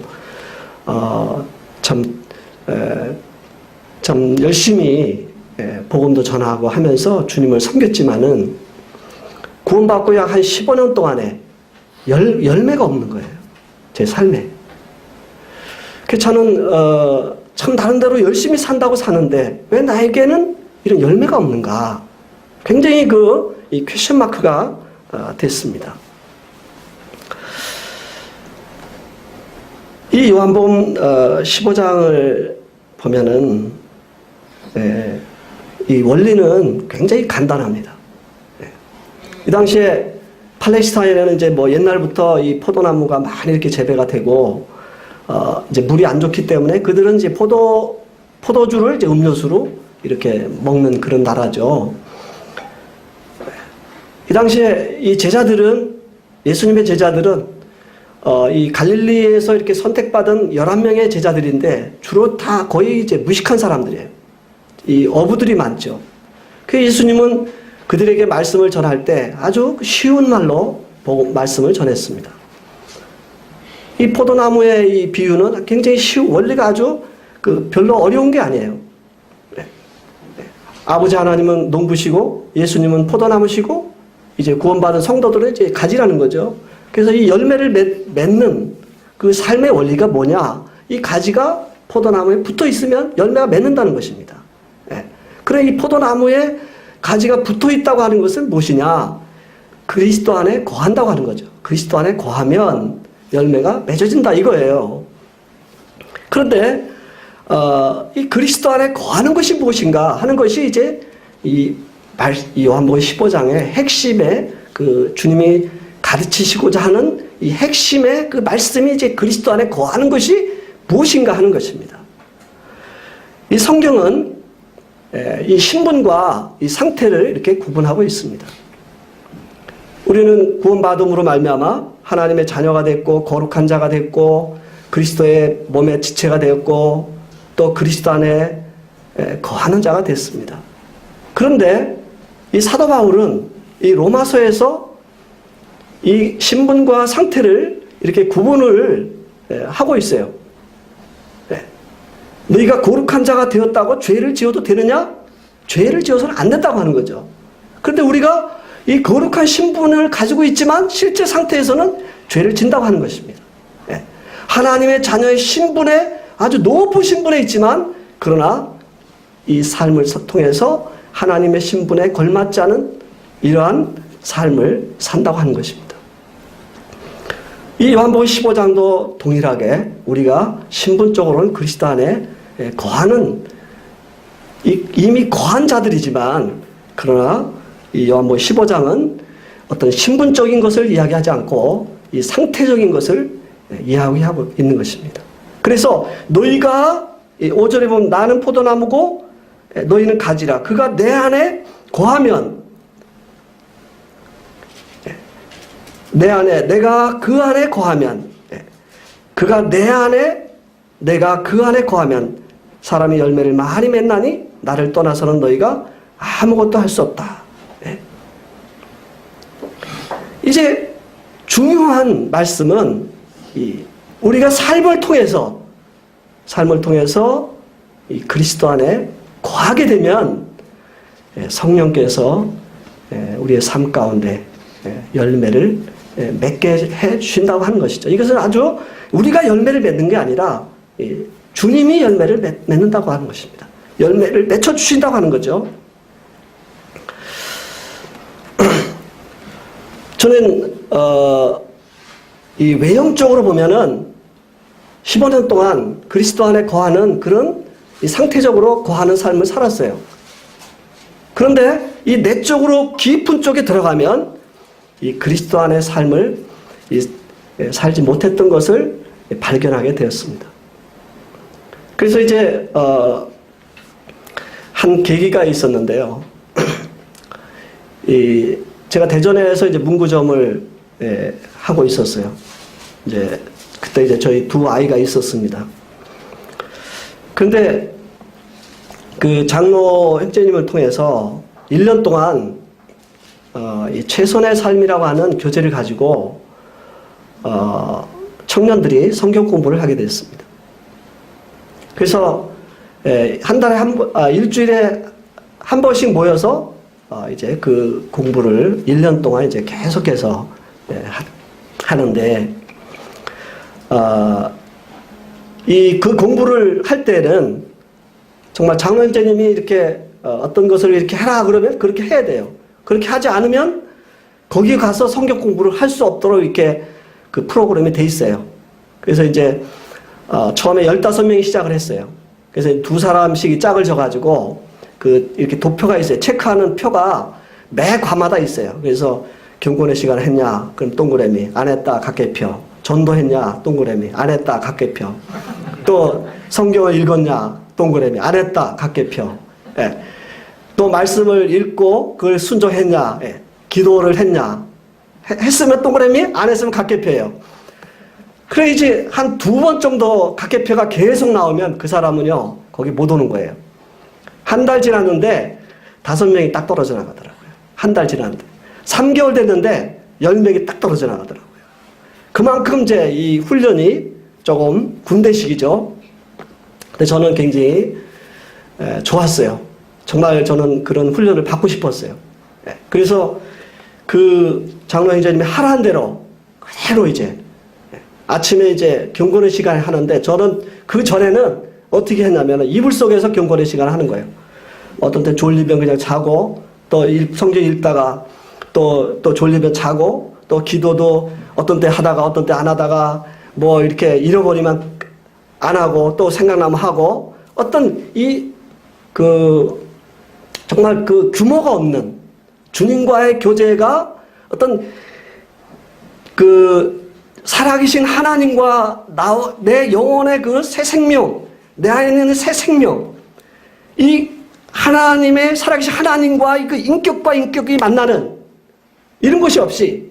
참 열심히 복음도 전하고 하면서 주님을 섬겼지만은 구원받고 약 한 15년 동안에 열매가 없는 거예요. 제 삶에. 그래서 저는 참 다른대로 열심히 산다고 사는데 왜 나에게는 이런 열매가 없는가? 굉장히 이 퀘스천 마크가 됐습니다. 이 요한복음 15장을 보면은 이 원리는 굉장히 간단합니다. 이 당시에 팔레스타인에는 이제 뭐 옛날부터 이 포도나무가 많이 이렇게 재배가 되고 이제 물이 안 좋기 때문에 그들은 이제 포도주를 이제 음료수로 이렇게 먹는 그런 나라죠. 이 당시에 이 제자들은 예수님의 제자들은 이 갈릴리에서 이렇게 선택받은 11명의 제자들인데 주로 다 거의 이제 무식한 사람들이에요. 이 어부들이 많죠. 그 예수님은 그들에게 말씀을 전할 때 아주 쉬운 말로 말씀을 전했습니다. 이 포도나무의 이 비유는 굉장히 원리가 아주 별로 어려운 게 아니에요. 아버지 하나님은 농부시고 예수님은 포도나무시고 이제 구원받은 성도들은 이제 가지라는 거죠. 그래서 이 열매를 맺는 그 삶의 원리가 뭐냐? 이 가지가 포도나무에 붙어 있으면 열매가 맺는다는 것입니다. 그래 이 포도나무에 가지가 붙어 있다고 하는 것은 무엇이냐? 그리스도 안에 거한다고 하는 거죠. 그리스도 안에 거하면 열매가 맺어진다 이거예요. 그런데 이 그리스도 안에 거하는 것이 무엇인가 하는 것이 이제 이 요한복음 15장의 핵심의 그 주님이 가르치시고자 하는 이 핵심의 그 말씀이 이제 그리스도 안에 거하는 것이 무엇인가 하는 것입니다. 이 성경은 이 신분과 이 상태를 이렇게 구분하고 있습니다. 우리는 구원받음으로 말미암아 하나님의 자녀가 됐고 거룩한 자가 됐고 그리스도의 몸의 지체가 되었고 또 그리스도 안에 거하는 자가 됐습니다. 그런데 이 사도 바울은 이 로마서에서 이 신분과 상태를 이렇게 구분을 하고 있어요. 너희가 거룩한 자가 되었다고 죄를 지어도 되느냐? 죄를 지어서는 안 된다고 하는 거죠. 그런데 우리가 이 거룩한 신분을 가지고 있지만 실제 상태에서는 죄를 진다고 하는 것입니다. 하나님의 자녀의 신분에 아주 높은 신분에 있지만 그러나 이 삶을 통해서 하나님의 신분에 걸맞지 않은 이러한 삶을 산다고 하는 것입니다. 이 요한복음 15장도 동일하게 우리가 신분적으로는 그리스도 안에 거하는 이미 거한 자들이지만, 그러나 이 요한복음 15장은 어떤 신분적인 것을 이야기하지 않고 이 상태적인 것을 이야기하고 있는 것입니다. 그래서 너희가 5절에 보면 나는 포도나무고 너희는 가지라. 그가 내 안에 거하면, 내 안에 내가 그 안에 거하면, 그가 내 안에 내가 그 안에 거하면 사람이 열매를 많이 맺나니 나를 떠나서는 너희가 아무것도 할 수 없다. 이제 중요한 말씀은 우리가 삶을 통해서 이 그리스도 안에 거하게 되면 성령께서 우리의 삶 가운데 열매를 맺게 해 주신다고 하는 것이죠. 이것은 아주 우리가 열매를 맺는 게 아니라 주님이 열매를 맺는다고 하는 것입니다. 열매를 맺혀 주신다고 하는 거죠. 저는 이 외형적으로 보면은 15년 동안 그리스도 안에 거하는 그런 이 상태적으로 거하는 삶을 살았어요. 그런데 이 내적으로 깊은 쪽에 들어가면 이 그리스도 안의 삶을 살지 못했던 것을 발견하게 되었습니다. 그래서 이제 한 계기가 있었는데요. 제가 대전에서 이제 문구점을 하고 있었어요. 이제 그때 이제 저희 두 아이가 있었습니다. 그런데 그 장로 형제님을 통해서 1년 동안 이 최선의 삶이라고 하는 교재를 가지고 청년들이 성경 공부를 하게 됐습니다. 그래서 한 달에 일주일에 한 번씩 모여서 이제 그 공부를 1년 동안 이제 계속해서 하는데, 그 공부를 할 때는 정말 장로 형제님이 이렇게 어떤 것을 이렇게 해라 그러면 그렇게 해야 돼요. 그렇게 하지 않으면 거기 가서 성경 공부를 할 수 없도록 이렇게 그 프로그램이 돼 있어요. 그래서 이제 처음에 15명이 시작을 했어요. 그래서 두 사람씩이 짝을 져가지고 이렇게 도표가 있어요. 체크하는 표가 매 과마다 있어요. 그래서 경건의 시간을 했냐? 그럼 동그라미. 안 했다. 각개표. 전도했냐? 동그라미. 안 했다. 각개표. 또 성경을 읽었냐? 동그라미. 안 했다. 각개표. 예. 또 말씀을 읽고 그걸 순종했냐? 예. 기도를 했냐? 했으면 동그라미, 안 했으면 각개표예요. 그래 이제 한 2번 정도 각개표가 계속 나오면 그 사람은요 거기 못 오는 거예요. 한 달 지났는데 5명이 딱 떨어져 나가더라고요. 한 달 지났는데 3개월 됐는데 10명이 딱 떨어져 나가더라고요. 그만큼 이제 이 훈련이 조금 군대식이죠. 근데 저는 굉장히 좋았어요. 정말 저는 그런 훈련을 받고 싶었어요. 그래서 그 장로 형제님이 하라는 대로 그대로 이제 아침에 이제 경건의 시간을 하는데, 저는 그 전에는 어떻게 했냐면 이불 속에서 경건의 시간을 하는 거예요. 어떤 때 졸리면 그냥 자고, 또 성경 읽다가 또 졸리면 자고, 또 기도도 어떤 때 하다가 어떤 때 안 하다가 뭐 이렇게 잃어버리면 안 하고, 또 생각나면 하고, 어떤 정말 그 규모가 없는 주님과의 교제가 어떤 살아계신 하나님과 내 영혼의 그 새 생명, 내 안에 있는 새 생명, 이 하나님의 살아계신 하나님과 그 인격과 인격이 만나는 이런 것이 없이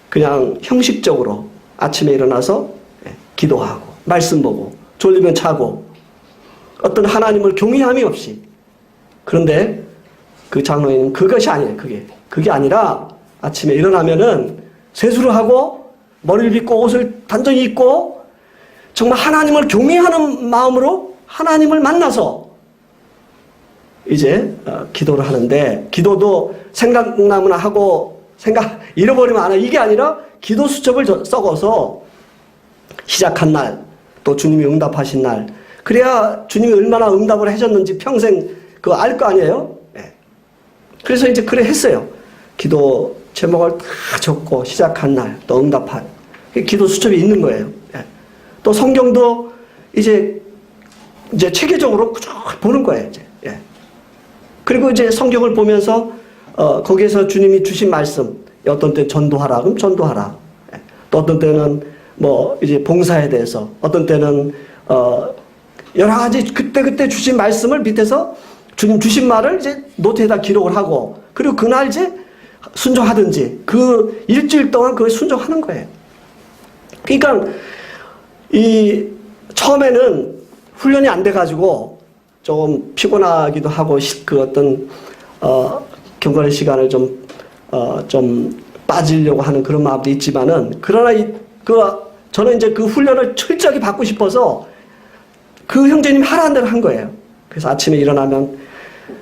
그냥 형식적으로 아침에 일어나서 기도하고 말씀 보고 졸리면 자고 어떤 하나님을 경외함이 없이. 그런데 그 장로님은 그것이 아니에요. 그게 아니라 아침에 일어나면은 세수를 하고 머리를 빗고 옷을 단정히 입고 정말 하나님을 경외하는 마음으로 하나님을 만나서 이제 기도를 하는데, 기도도 생각나면 하고 잃어버리면 안 하고, 이게 아니라 기도 수첩을 썩어서 시작한 날, 또 주님이 응답하신 날, 그래야 주님이 얼마나 응답을 하셨는지 평생 알 거 아니에요? 네. 그래서 이제 그래 했어요. 기도 제목을 다 적고 시작한 날, 또 응답할 기도 수첩이 있는 거예요. 네. 또 성경도 이제 이제 체계적으로 쭉 보는 거예요, 이제. 예. 그리고 이제 성경을 보면서, 거기에서 주님이 주신 말씀, 어떤 때 전도하라, 그럼 전도하라. 예. 또 어떤 때는 뭐, 이제 봉사에 대해서, 어떤 때는, 여러 가지 그때 주신 말씀을 밑에서 주님 주신 말을 이제 노트에다 기록을 하고, 그리고 그날 이제 순종하든지, 그 일주일 동안 그걸 순종하는 거예요. 그러니까, 처음에는 훈련이 안 돼가지고 조금 피곤하기도 하고, 그 어떤, 경건의 시간을 좀 빠지려고 하는 그런 마음도 있지만은, 그러나 저는 이제 그 훈련을 철저하게 받고 싶어서 그 형제님이 하라는 대로 한 거예요. 그래서 아침에 일어나면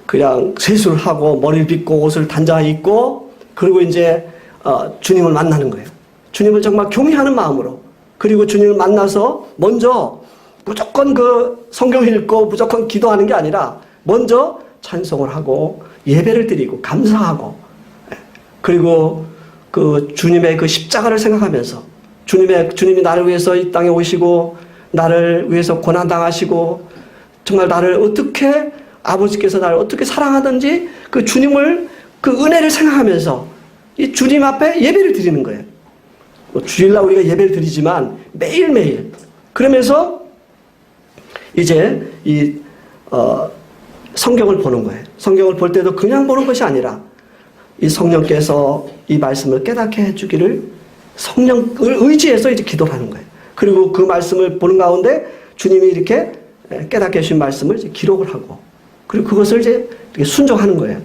그냥 세수를 하고 머리를 빗고 옷을 단장히 입고, 그리고 이제 주님을 만나는 거예요. 주님을 정말 경외하는 마음으로. 그리고 주님을 만나서 먼저 무조건 그 성경 읽고 무조건 기도하는 게 아니라 먼저 찬송을 하고 예배를 드리고 감사하고, 그리고 그 주님의 그 십자가를 생각하면서 주님이 나를 위해서 이 땅에 오시고 나를 위해서 고난당하시고 정말 나를 어떻게, 아버지께서 나를 어떻게 사랑하든지 그 주님을, 그 은혜를 생각하면서 이 주님 앞에 예배를 드리는 거예요. 뭐 주일날 우리가 예배를 드리지만 매일매일 그러면서 이제 성경을 보는 거예요. 성경을 볼 때도 그냥 보는 것이 아니라 이 성령께서 이 말씀을 깨닫게 해주기를 성령을 의지해서 이제 기도를 하는 거예요. 그리고 그 말씀을 보는 가운데 주님이 이렇게 깨닫게 해주신 말씀을 이제 기록을 하고, 그리고 그것을 이제 이렇게 순종하는 거예요.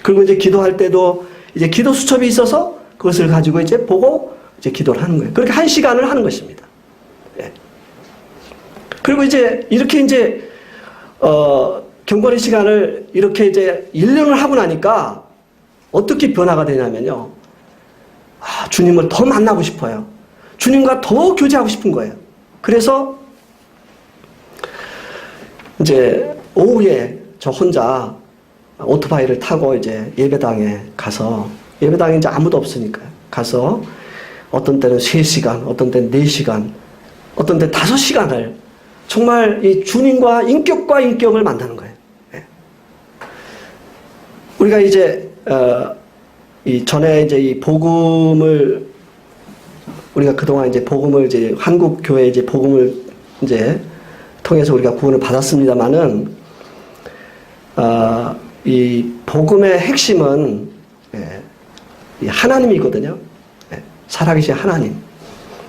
그리고 이제 기도할 때도 이제 기도 수첩이 있어서 그것을 가지고 이제 보고 이제 기도를 하는 거예요. 그렇게 1시간을 하는 것입니다. 예. 그리고 이제 이렇게 이제 경건의 시간을 이렇게 이제 1년을 하고 나니까 어떻게 변화가 되냐면요. 주님을 더 만나고 싶어요. 주님과 더 교제하고 싶은 거예요. 그래서 이제 오후에 저 혼자 오토바이를 타고 이제 예배당에 가서, 예배당에 이제 아무도 없으니까 가서 어떤 때는 3시간, 어떤 때는 4시간, 어떤 때는 5시간을 정말 이 주님과 인격과 인격을 만나는 거예요. 예. 우리가 이제 이 전에 이제 이 복음을, 우리가 그동안 이제 복음을 이제 한국 교회 이제 복음을 이제 통해서 우리가 구원을 받았습니다만은, 이 복음의 핵심은 이 하나님이거든요. 살아계신 하나님.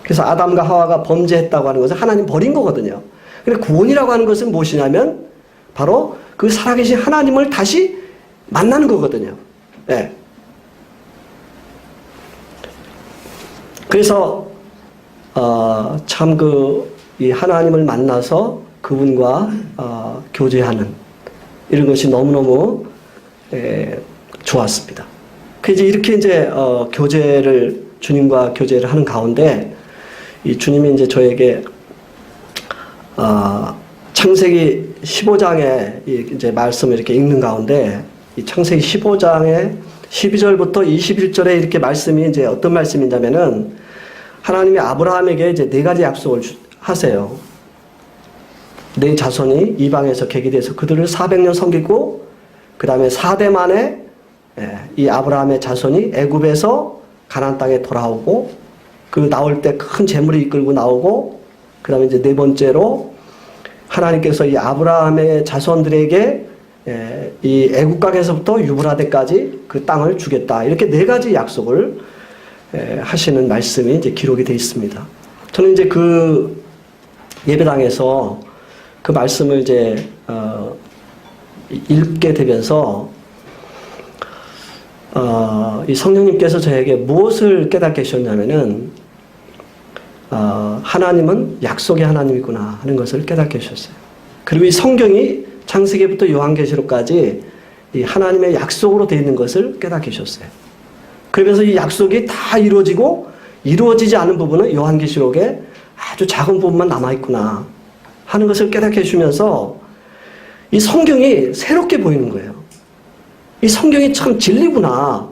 그래서 아담과 하와가 범죄했다고 하는 것은 하나님 버린 거거든요. 근데 구원이라고 하는 것은 무엇이냐면 바로 그 살아계신 하나님을 다시 만나는 거거든요. 예. 그래서 참 이 하나님을 만나서 그분과 교제하는 이런 것이 너무너무 좋았습니다. 그래서 이렇게 이제 교제를, 주님과 교제를 하는 가운데 이 주님이 이제 저에게 창세기 15장에 이제 말씀을 이렇게 읽는 가운데 이 창세기 15장에 12절부터 21절에 이렇게 말씀이 이제 어떤 말씀이냐면은 하나님이 아브라함에게 이제 4가지 약속을 하세요. 내 자손이 이방에서 계기돼서 그들을 400년 섬기고, 그 다음에 4대 만에 이 아브라함의 자손이 애굽에서 가나안 땅에 돌아오고, 그 나올 때 큰 재물을 이끌고 나오고, 그 다음에 이제 4번째로 하나님께서 이 아브라함의 자손들에게 이 애굽 땅에서부터 유브라데까지 그 땅을 주겠다. 이렇게 4가지 약속을 하시는 말씀이 이제 기록이 되어 있습니다. 저는 이제 그 예배당에서 그 말씀을 이제 읽게 되면서 이 성령님께서 저에게 무엇을 깨닫게 하셨냐면은 하나님은 약속의 하나님이구나 하는 것을 깨닫게 하셨어요. 그리고 이 성경이 창세기부터 요한계시록까지 이 하나님의 약속으로 되어 있는 것을 깨닫게 하셨어요. 그러면서 이 약속이 다 이루어지고 이루어지지 않은 부분은 요한계시록에 아주 작은 부분만 남아있구나 하는 것을 깨닫게 해주면서 이 성경이 새롭게 보이는 거예요. 이 성경이 참 진리구나.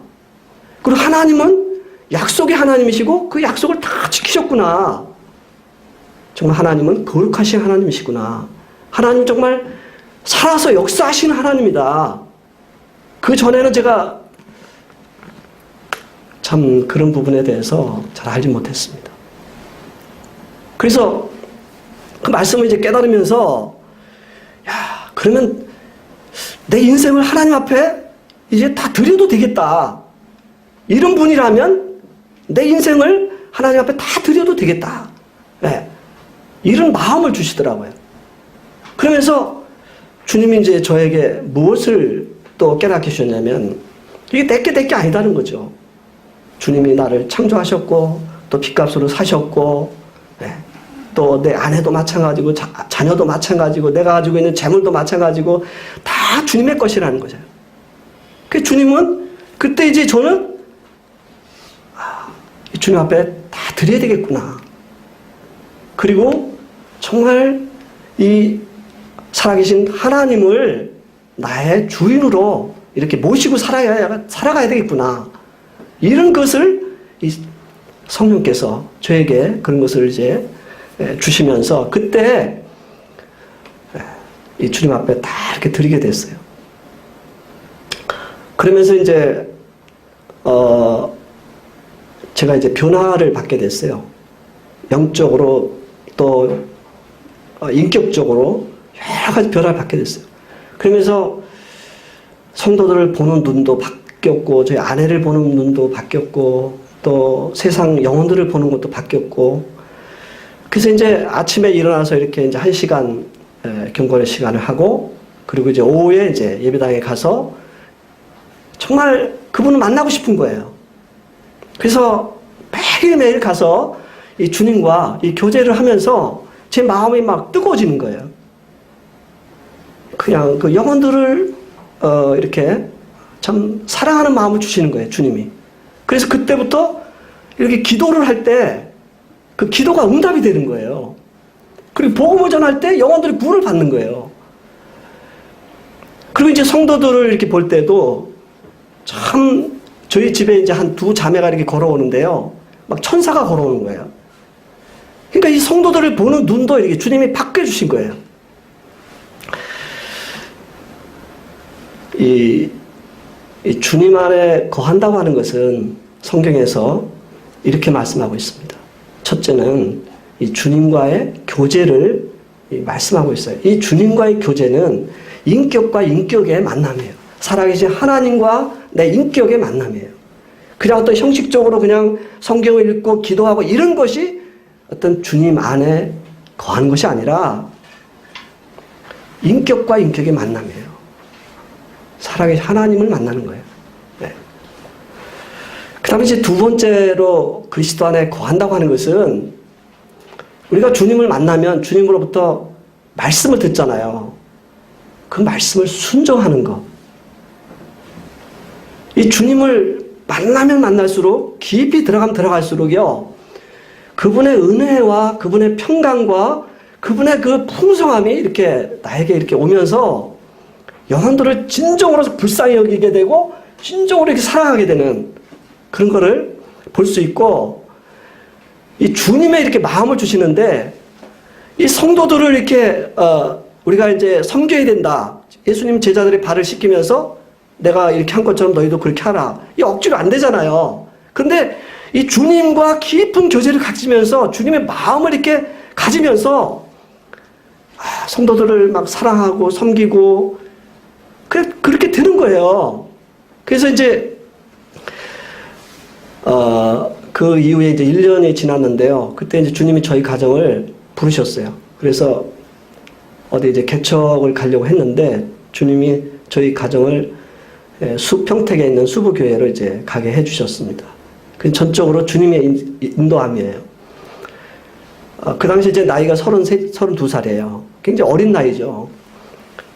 그리고 하나님은 약속의 하나님이시고 그 약속을 다 지키셨구나. 정말 하나님은 거룩하신 하나님이시구나 하나님 정말 살아서 역사하시는 하나님이다. 그 전에는 제가 참 그런 부분에 대해서 잘 알지 못했습니다. 그래서 그 말씀을 이제 깨달으면서, 야, 그러면 내 인생을 하나님 앞에 이제 다 드려도 되겠다. 이런 분이라면 내 인생을 하나님 앞에 다 드려도 되겠다. 네. 이런 마음을 주시더라고요. 그러면서 주님이 이제 저에게 무엇을 또 깨닫게 주셨냐면, 이게 내게 아니다는 거죠. 주님이 나를 창조하셨고, 또 핏값으로 사셨고, 네. 또 내 아내도 마찬가지고, 자녀도 마찬가지고, 내가 가지고 있는 재물도 마찬가지고, 다 주님의 것이라는 거죠. 그 주님은, 그때 이제 저는, 주님 앞에 다 드려야 되겠구나. 그리고 정말 이 살아계신 하나님을 나의 주인으로 이렇게 모시고 살아가야 되겠구나. 이런 것을 이 성령께서 저에게 그런 것을 이제 주시면서 그때 이 주님 앞에 다 이렇게 드리게 됐어요. 그러면서 이제 제가 이제 변화를 받게 됐어요. 영적으로 또 인격적으로 여러 가지 변화를 받게 됐어요. 그러면서 성도들을 보는 눈도 바뀌었고, 저희 아내를 보는 눈도 바뀌었고, 또 세상 영혼들을 보는 것도 바뀌었고, 그래서 이제 아침에 일어나서 이렇게 이제 1시간 경건의 시간을 하고, 그리고 이제 오후에 이제 예배당에 가서 정말 그분을 만나고 싶은 거예요. 그래서 매일매일 가서 이 주님과 이 교제를 하면서 제 마음이 막 뜨거워지는 거예요. 그냥 그 영혼들을 이렇게 참 사랑하는 마음을 주시는 거예요, 주님이. 그래서 그때부터 이렇게 기도를 할 때 그 기도가 응답이 되는 거예요. 그리고 복음을 전할 때 영혼들이 부를 받는 거예요. 그리고 이제 성도들을 이렇게 볼 때도 참 저희 집에 이제 한 두 자매가 이렇게 걸어오는데요. 막 천사가 걸어오는 거예요. 그러니까 이 성도들을 보는 눈도 이렇게 주님이 바꿔주신 거예요. 이 주님 안에 거한다고 하는 것은 성경에서 이렇게 말씀하고 있습니다. 첫째는 이 주님과의 교제를 말씀하고 있어요. 이 주님과의 교제는 인격과 인격의 만남이에요. 살아계신 하나님과 내 인격의 만남이에요. 그냥 어떤 형식적으로 그냥 성경을 읽고 기도하고 이런 것이 어떤 주님 안에 거하는 것이 아니라 인격과 인격의 만남이에요. 살아계신 하나님을 만나는 거예요. 네. 그 다음에 이제 두 번째로 그리스도 안에 거한다고 하는 것은 우리가 주님을 만나면 주님으로부터 말씀을 듣잖아요. 그 말씀을 순종하는 것. 이 주님을 만나면 만날수록 깊이 들어가면 들어갈수록요. 그분의 은혜와 그분의 평강과 그분의 그 풍성함이 이렇게 나에게 이렇게 오면서 영혼들을 진정으로 불쌍히 여기게 되고 진정으로 이렇게 사랑하게 되는 그런 거를 볼 수 있고, 이 주님의 이렇게 마음을 주시는데 이 성도들을 이렇게 우리가 이제 섬겨야 된다. 예수님 제자들의 발을 씻기면서 내가 이렇게 한 것처럼 너희도 그렇게 하라. 이 억지로 안 되잖아요. 그런데 이 주님과 깊은 교제를 가지면서 주님의 마음을 이렇게 가지면서 성도들을 막 사랑하고 섬기고 그렇게 되는 거예요. 그래서 이제 그 이후에 이제 1년이 지났는데요. 그때 이제 주님이 저희 가정을 부르셨어요. 그래서 어디 이제 개척을 가려고 했는데 주님이 저희 가정을 평택에 있는 수부교회로 이제 가게 해주셨습니다. 그 전적으로 주님의 인도함이에요. 그 당시 이제 나이가 32살이에요. 굉장히 어린 나이죠.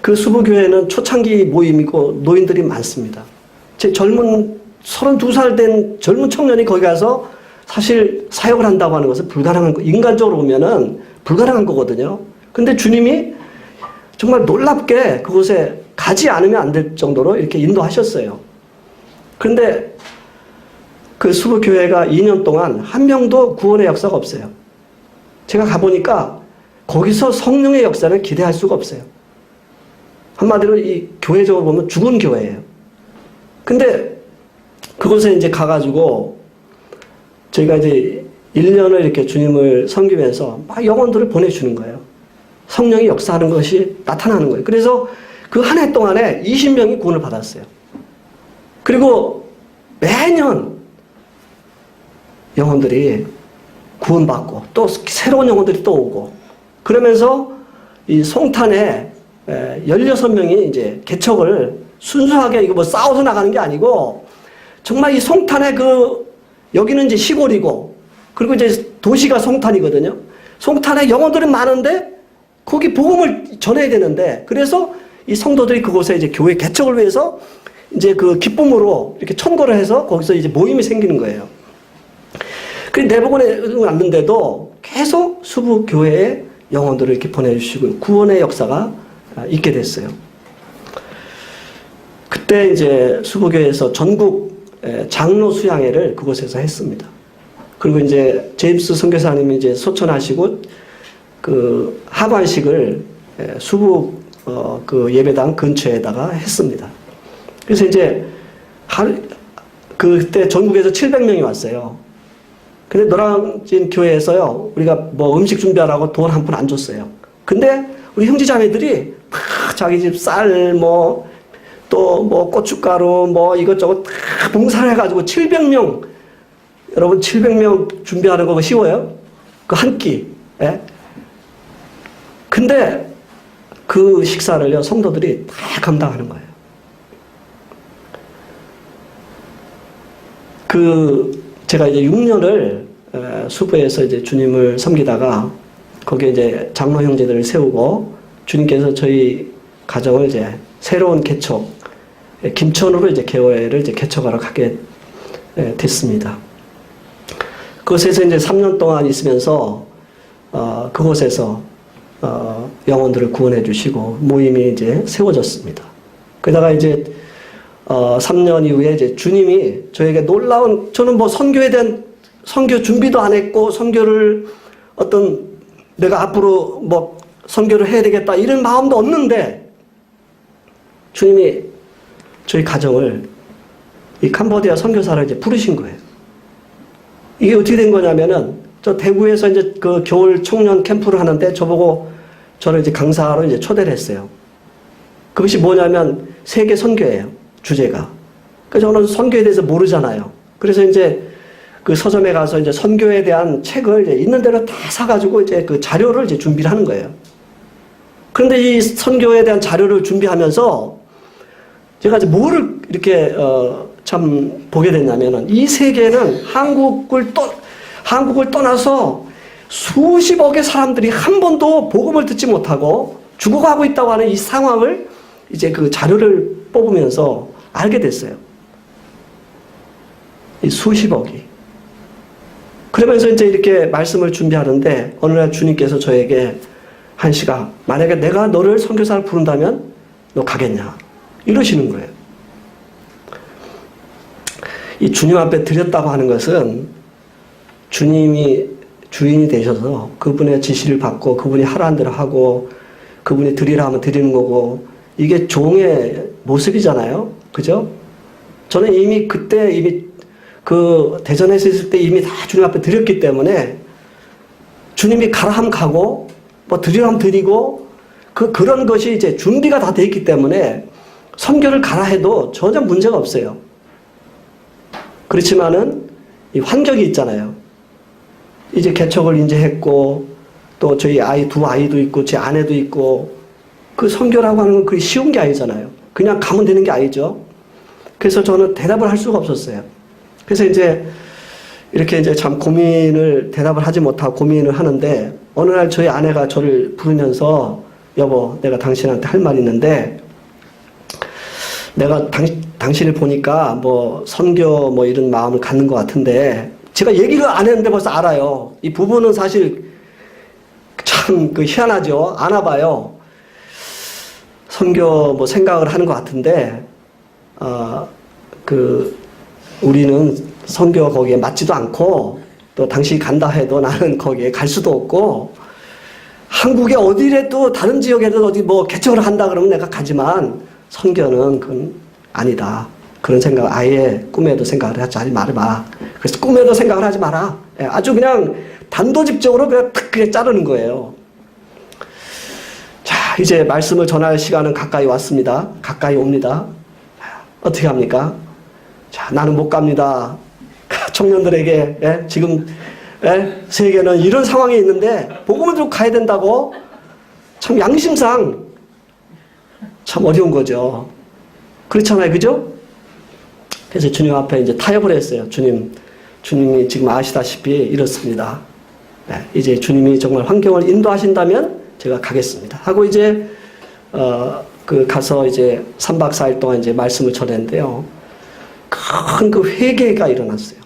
그 수부교회는 초창기 모임이고 노인들이 많습니다. 제 32살 된 젊은 청년이 거기 가서 사실 사역을 한다고 하는 것은 불가능한 거, 인간적으로 보면은 불가능한 거거든요. 근데 주님이 정말 놀랍게 그곳에 가지 않으면 안 될 정도로 이렇게 인도하셨어요. 그런데 그 수부교회가 2년 동안 한 명도 구원의 역사가 없어요. 제가 가보니까 거기서 성령의 역사를 기대할 수가 없어요. 한마디로 이 교회적으로 보면 죽은 교회예요. 근데 그곳에 이제 가가지고 저희가 이제 1년을 이렇게 주님을 섬기면서 막 영혼들을 보내주는 거예요. 성령이 역사하는 것이 나타나는 거예요. 그래서 그 한 해 동안에 20명이 구원을 받았어요. 그리고 매년 영혼들이 구원받고 또 새로운 영혼들이 또 오고 그러면서 이 송탄에 16명이 이제 개척을 순수하게 이거 뭐 싸워서 나가는 게 아니고 정말 이 송탄에 여기는 이제 시골이고 그리고 이제 도시가 송탄이거든요. 송탄에 영혼들은 많은데 거기 복음을 전해야 되는데 그래서 이 성도들이 그곳에 이제 교회 개척을 위해서 이제 그 기쁨으로 이렇게 천거를 해서 거기서 이제 모임이 생기는 거예요. 그 내복원에 왔는데도 계속 수부 교회에 영혼들을 이렇게 보내주시고 구원의 역사가 있게 됐어요. 그때 이제 수부교회에서 전국 장로 수양회를 그곳에서 했습니다. 그리고 이제 제임스 선교사님이 이제 소천하시고 그 하관식을 수부 그 예배당 근처에다가 했습니다. 그래서 이제 그때 전국에서 700명이 왔어요. 근데 노량진 교회에서요, 우리가 뭐 음식 준비하라고 돈 한 푼 안 줬어요. 근데 우리 형제자매들이 막 자기 집 쌀, 또 고춧가루, 이것저것 다 봉사를 해가지고 700명, 여러분 700명 준비하는 거 쉬워요? 그 한 끼. 예? 근데 그 식사를요, 성도들이 다 감당하는 거예요. 제가 이제 6년을 수부에서 이제 주님을 섬기다가 거기에 이제 장로 형제들을 세우고 주님께서 저희 가정을 이제 새로운 개척, 김천으로 이제 교회를 이제 개척하러 가게 됐습니다. 그곳에서 이제 3년 동안 있으면서 그곳에서 영혼들을 구원해 주시고 모임이 이제 세워졌습니다. 그러다가 이제 3년 이후에 이제 주님이 저에게 놀라운, 저는 뭐 선교에 대한 선교 준비도 안 했고 선교를 내가 앞으로 뭐 선교를 해야 되겠다 이런 마음도 없는데 주님이 저희 가정을 이 캄보디아 선교사를 이제 부르신 거예요. 이게 어떻게 된 거냐면은 저 대구에서 이제 그 겨울 청년 캠프를 하는데 저보고 저를 이제 강사로 이제 초대를 했어요. 그것이 뭐냐면 세계 선교예요. 주제가. 그래서 저는 선교에 대해서 모르잖아요. 그래서 이제 그 서점에 가서 이제 선교에 대한 책을 이제 있는 대로 다 사가지고 이제 그 자료를 이제 준비를 하는 거예요. 그런데 이 선교에 대한 자료를 준비하면서 제가 이제 뭐를 이렇게 참 보게 됐냐면은 이 세계는 한국을 떠나서 수십억의 사람들이 한 번도 복음을 듣지 못하고 죽어가고 있다고 하는 이 상황을 이제 그 자료를 뽑으면서 알게 됐어요. 이 수십억이. 그러면서 이제 이렇게 말씀을 준비하는데 어느 날 주님께서 저에게 한시가 만약에 내가 너를 선교사를 부른다면 너 가겠냐? 이러시는 거예요. 이 주님 앞에 드렸다고 하는 것은 주님이 주인이 되셔서 그분의 지시를 받고 그분이 하라는 대로 하고 그분이 드리라 하면 드리는 거고 이게 종의 모습이잖아요. 그죠? 저는 이미 그때 그 대전에서 있을 때 이미 다 주님 앞에 드렸기 때문에 주님이 가라 하면 가고 뭐 드리라 하면 드리고 그런 것이 이제 준비가 다 돼 있기 때문에 선교를 가라 해도 전혀 문제가 없어요. 그렇지만은 이 환경이 있잖아요. 이제 개척을 이제 했고 또 저희 두 아이도 있고 제 아내도 있고 그 선교라고 하는 건 그게 쉬운 게 아니잖아요. 그냥 가면 되는 게 아니죠. 그래서 저는 대답을 할 수가 없었어요. 그래서 이제 이렇게 이제 참 대답을 하지 못하고 고민을 하는데 어느 날 저희 아내가 저를 부르면서 여보, 내가 당신한테 할 말이 있는데 내가 당신을 보니까 뭐 선교 뭐 이런 마음을 갖는 것 같은데 제가 얘기를 안 했는데 벌써 알아요. 이 부부는 사실 참 희한하죠. 아나 봐요. 선교 뭐 생각을 하는 것 같은데 우리는 선교 거기에 맞지도 않고 또 당신이 간다 해도 나는 거기에 갈 수도 없고 한국에 어디라도 다른 지역에도 어디 뭐 개척을 한다 그러면 내가 가지만 선교는 그건 아니다. 그런 생각 아예 꿈에도 생각을 하지 말아봐. 그래서 꿈에도 생각을 하지 마라. 예, 아주 그냥 단도직입적으로 그냥 탁 그냥 자르는 거예요. 자, 이제 말씀을 전할 시간은 가까이 왔습니다. 가까이 옵니다. 어떻게 합니까? 자, 나는 못 갑니다. 청년들에게 예, 지금 예, 세계는 이런 상황에 있는데 복음을 들고 가야 된다고 참 양심상 참 어려운 거죠. 그렇잖아요, 그죠? 그래서 주님 앞에 이제 타협을 했어요. 주님이 지금 아시다시피 이렇습니다. 네, 이제 주님이 정말 환경을 인도하신다면 제가 가겠습니다. 하고 이제 가서 이제 3박 4일 동안 이제 말씀을 전했는데요. 큰 그 회개가 일어났어요.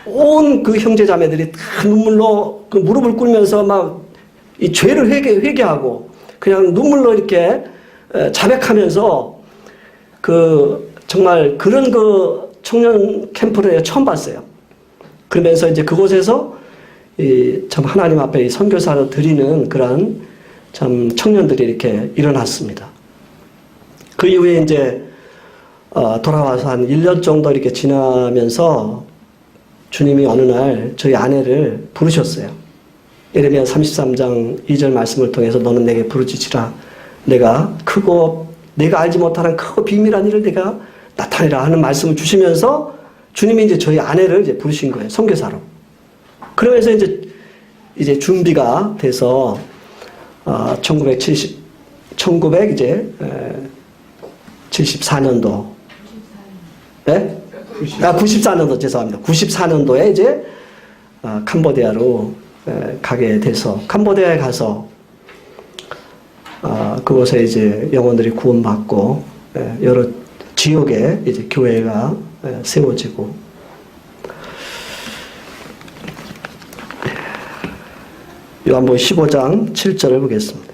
온 그 형제자매들이 다 눈물로 그 무릎을 꿇으면서 막 이 죄를 회개하고 그냥 눈물로 이렇게 자백하면서 그 정말 그런 그 청년 캠프를 처음 봤어요. 그러면서 이제 그곳에서 참 하나님 앞에 선교사로 드리는 그런 참 청년들이 이렇게 일어났습니다. 그 이후에 이제 돌아와서 한 1년 정도 이렇게 지나면서 주님이 어느 날 저희 아내를 부르셨어요. 예레미야 33장 2절 말씀을 통해서 너는 내게 부르짖으라. 내가 크고 내가 알지 못하는 크고 비밀한 일을 내가 나타내라 하는 말씀을 주시면서 주님이 이제 저희 아내를 이제 부르신 거예요. 선교사로. 그러면서 이제 준비가 돼서 1974년도 네? 94년도 죄송합니다. 94년도에 이제 캄보디아로 가게 돼서 캄보디아에 가서 그곳에 이제 영혼들이 구원받고 여러 지역에 이제 교회가 세워지고 요한복음 15장 7절을 보겠습니다.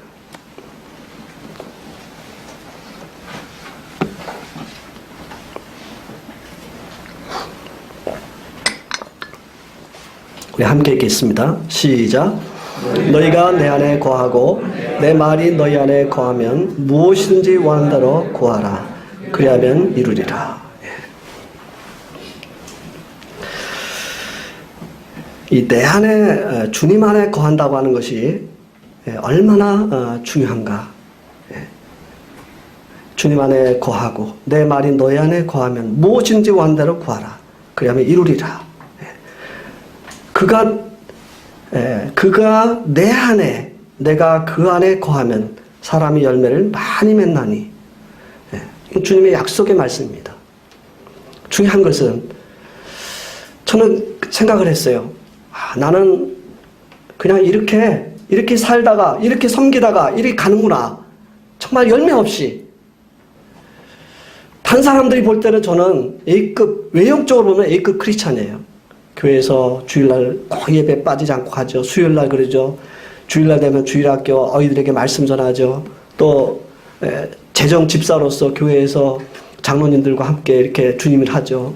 우리 함께 읽겠습니다. 시작. 너희가 내 안에 거하고 내 말이 너희 안에 거하면 무엇이든지 원하는 대로 구하라. 그리하면 이루리라. 이 내 안에 주님 안에 거한다고 하는 것이 얼마나 중요한가. 주님 안에 거하고 내 말이 너희 안에 거하면 무엇인지 원하는 대로 구하라. 그리하면 이루리라. 그가 내 안에 내가 그 안에 거하면 사람이 열매를 많이 맺나니. 주님의 약속의 말씀입니다. 중요한 것은 저는 생각을 했어요. 나는 그냥 이렇게 살다가 이렇게 섬기다가 이렇게 가는구나. 정말 열매 없이. 다른 사람들이 볼 때는 저는 A급, 외형적으로 보면 A급 크리스찬이에요. 교회에서 주일날 꼭 예배 빠지지 않고 가죠. 수요일날 그러죠. 주일날 되면 주일학교 어휘들에게 말씀 전하죠. 또 재정 집사로서 교회에서 장로님들과 함께 이렇게 주님을 하죠.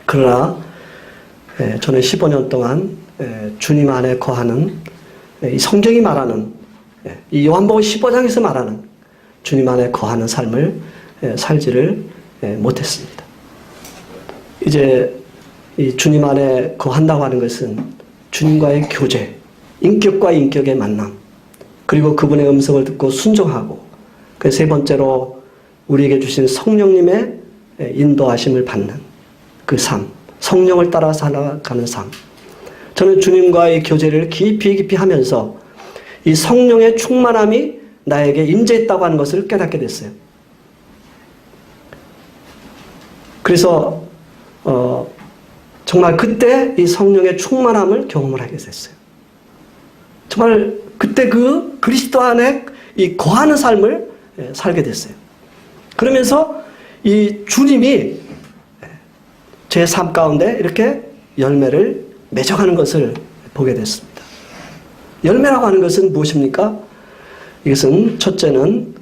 그러나 저는 15년 동안 주님 안에 거하는 이 성경이 말하는 이 요한복음 15장에서 말하는 주님 안에 거하는 삶을 살지를 못했습니다. 이제 이 주님 안에 거한다고 하는 것은 주님과의 교제, 인격과 인격의 만남, 그리고 그분의 음성을 듣고 순종하고, 그 세 번째로 우리에게 주신 성령님의 인도하심을 받는 그 삶, 성령을 따라 살아가는 삶. 저는 주님과의 교제를 깊이 하면서 이 성령의 충만함이 나에게 임재했다고 하는 것을 깨닫게 됐어요. 그래서 정말 그때 이 성령의 충만함을 경험을 하게 됐어요. 정말 그때 그 그리스도 안에 이 거하는 삶을 살게 됐어요. 그러면서 이 주님이 제 삶 가운데 이렇게 열매를 맺어가는 것을 보게 됐습니다. 열매라고 하는 것은 무엇입니까? 이것은 첫째는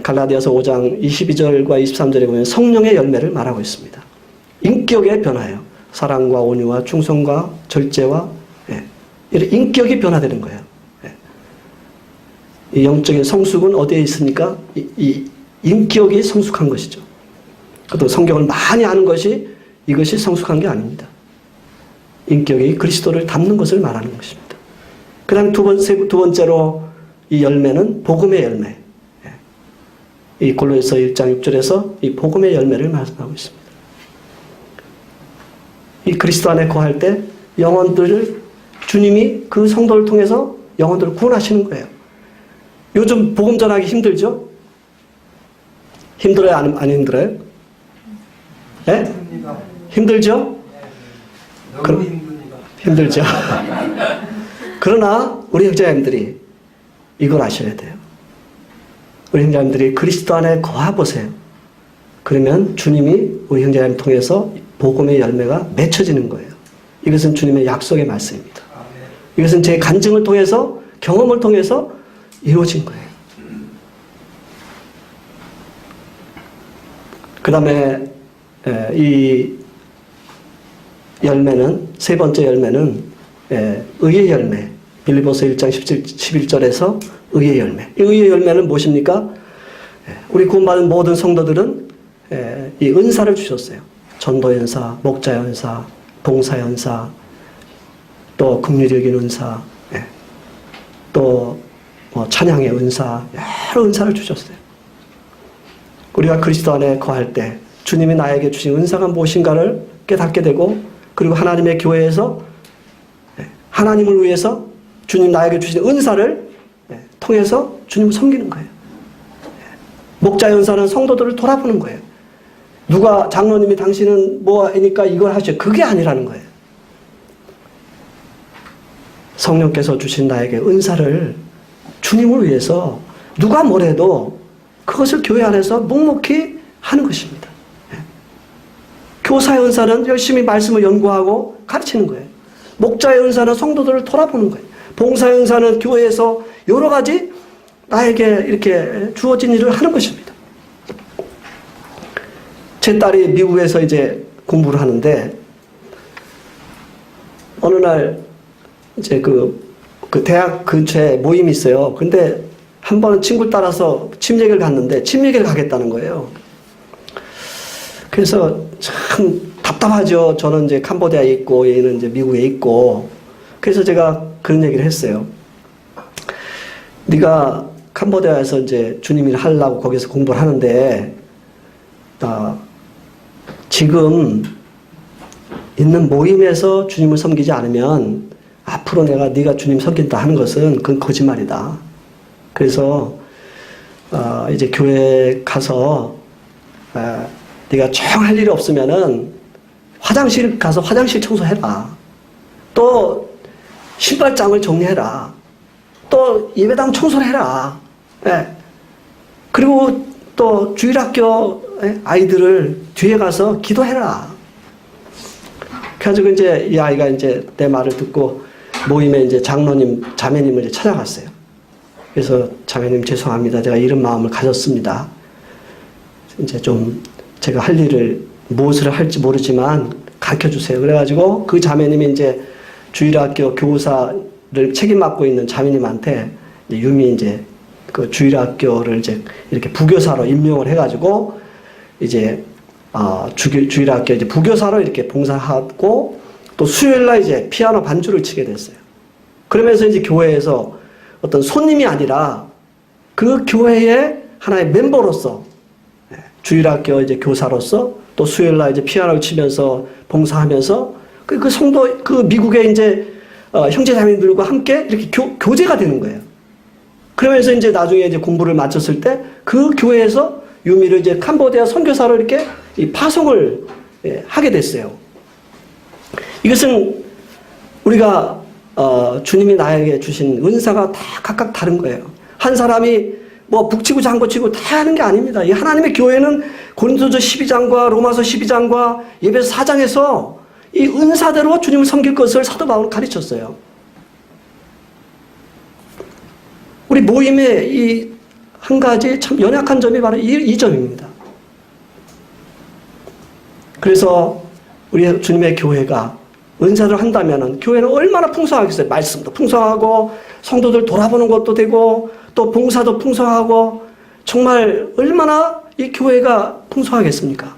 갈라디아서 5장 22절과 23절에 보면 성령의 열매를 말하고 있습니다. 인격의 변화예요. 사랑과 온유와 충성과 절제와 이런 인격이 변화되는 거예요. 이 영적인 성숙은 어디에 있습니까? 이 인격이 성숙한 것이죠. 또 성경을 많이 아는 것이 이것이 성숙한 게 아닙니다. 인격이 그리스도를 닮는 것을 말하는 것입니다. 그 다음 두 번째로 이 열매는 복음의 열매. 이 골로새서 1장 6절에서 이 복음의 열매를 말씀하고 있습니다. 이 그리스도 안에 거할 때 영혼들을 주님이 그 성도를 통해서 영혼들을 구원하시는 거예요. 요즘 복음 전하기 힘들죠? 힘들어요? 안 힘들어요? 네? 힘들죠? 너무 힘듭니다. 힘들죠? 그러나 우리 형제자매들이 이걸 아셔야 돼요. 우리 형제자매들이 그리스도 안에 거하보세요. 그러면 주님이 우리 형제자매를 통해서 복음의 열매가 맺혀지는 거예요. 이것은 주님의 약속의 말씀입니다. 이것은 제 간증을 통해서 경험을 통해서 이루어진 거예요. 그 다음에 이 열매는 세 번째 열매는 의의 열매. 빌립보서 1장 11절에서 의의 열매. 이 의의 열매는 무엇입니까? 우리 구원받은 모든 성도들은 이 은사를 주셨어요. 전도 연사, 목자 연사, 봉사 연사, 또 긍휼적인 은사, 또 찬양의 은사, 여러 은사를 주셨어요. 우리가 그리스도 안에 거할 때 주님이 나에게 주신 은사가 무엇인가를 깨닫게 되고, 그리고 하나님의 교회에서 하나님을 위해서 주님 나에게 주신 은사를 통해서 주님을 섬기는 거예요. 목자 연사는 성도들을 돌아보는 거예요. 누가 장로님이 당신은 뭐 하니까 이걸 하셔. 그게 아니라는 거예요. 성령께서 주신 나에게 은사를 주님을 위해서 누가 뭐래도 그것을 교회 안에서 묵묵히 하는 것입니다. 교사의 은사는 열심히 말씀을 연구하고 가르치는 거예요. 목자의 은사는 성도들을 돌아보는 거예요. 봉사의 은사는 교회에서 여러 가지 나에게 이렇게 주어진 일을 하는 것입니다. 제 딸이 미국에서 이제 공부를 하는데, 어느 날 이제 그 대학 근처에 모임이 있어요. 근데 한 번은 친구를 따라서 침례교를 갔는데 침례교를 가겠다는 거예요. 그래서 참 답답하죠. 저는 이제 캄보디아에 있고 얘는 이제 미국에 있고. 그래서 제가 그런 얘기를 했어요. 네가 캄보디아에서 이제 주님 일 하려고 거기서 공부를 하는데, 지금 있는 모임에서 주님을 섬기지 않으면 앞으로 네가 주님 섬긴다 하는 것은 그건 거짓말이다. 그래서 이제 교회 가서 네가 정 할 일이 없으면은 화장실 가서 화장실 청소해라. 또 신발장을 정리해라. 또 예배당 청소를 해라. 그리고 또 주일학교 아이들을 뒤에 가서 기도해라. 그래가지고 이제 이 아이가 이제 내 말을 듣고 모임에 이제 장로님, 자매님을 이제 찾아갔어요. 그래서 자매님 죄송합니다. 제가 이런 마음을 가졌습니다. 이제 좀 제가 할 일을 무엇을 할지 모르지만 가르쳐 주세요. 그래가지고 그 자매님이 이제 주일학교 교사를 책임 맡고 있는 자매님한테 유미 이제 그 주일학교를 이제 이렇게 부교사로 임명을 해가지고 이제 주일학교 이제 부교사로 이렇게 봉사하고, 또 수요일날 이제 피아노 반주를 치게 됐어요. 그러면서 이제 교회에서 어떤 손님이 아니라 그 교회의 하나의 멤버로서, 주일학교 이제 교사로서, 또 수요일날 이제 피아노를 치면서 봉사하면서 그 성도, 그 미국의 이제 형제자매들과 함께 이렇게 교제가 되는 거예요. 그러면서 이제 나중에 이제 공부를 마쳤을 때 그 교회에서 유미를 이제 캄보디아 선교사로 이렇게 파송을 하게 됐어요. 이것은 우리가 주님이 나에게 주신 은사가 다 각각 다른 거예요. 한 사람이 뭐 북치고 장구치고 다 하는 게 아닙니다. 이 하나님의 교회는 고린도서 12장과 로마서 12장과 예배서 4장에서 이 은사대로 주님을 섬길 것을 사도 바울은 가르쳤어요. 우리 모임의 이 한 가지 참 연약한 점이 바로 이 점입니다. 그래서 우리 주님의 교회가 은사를 한다면은 교회는 얼마나 풍성하겠어요. 말씀도 풍성하고 성도들 돌아보는 것도 되고 또 봉사도 풍성하고 정말 얼마나 이 교회가 풍성하겠습니까?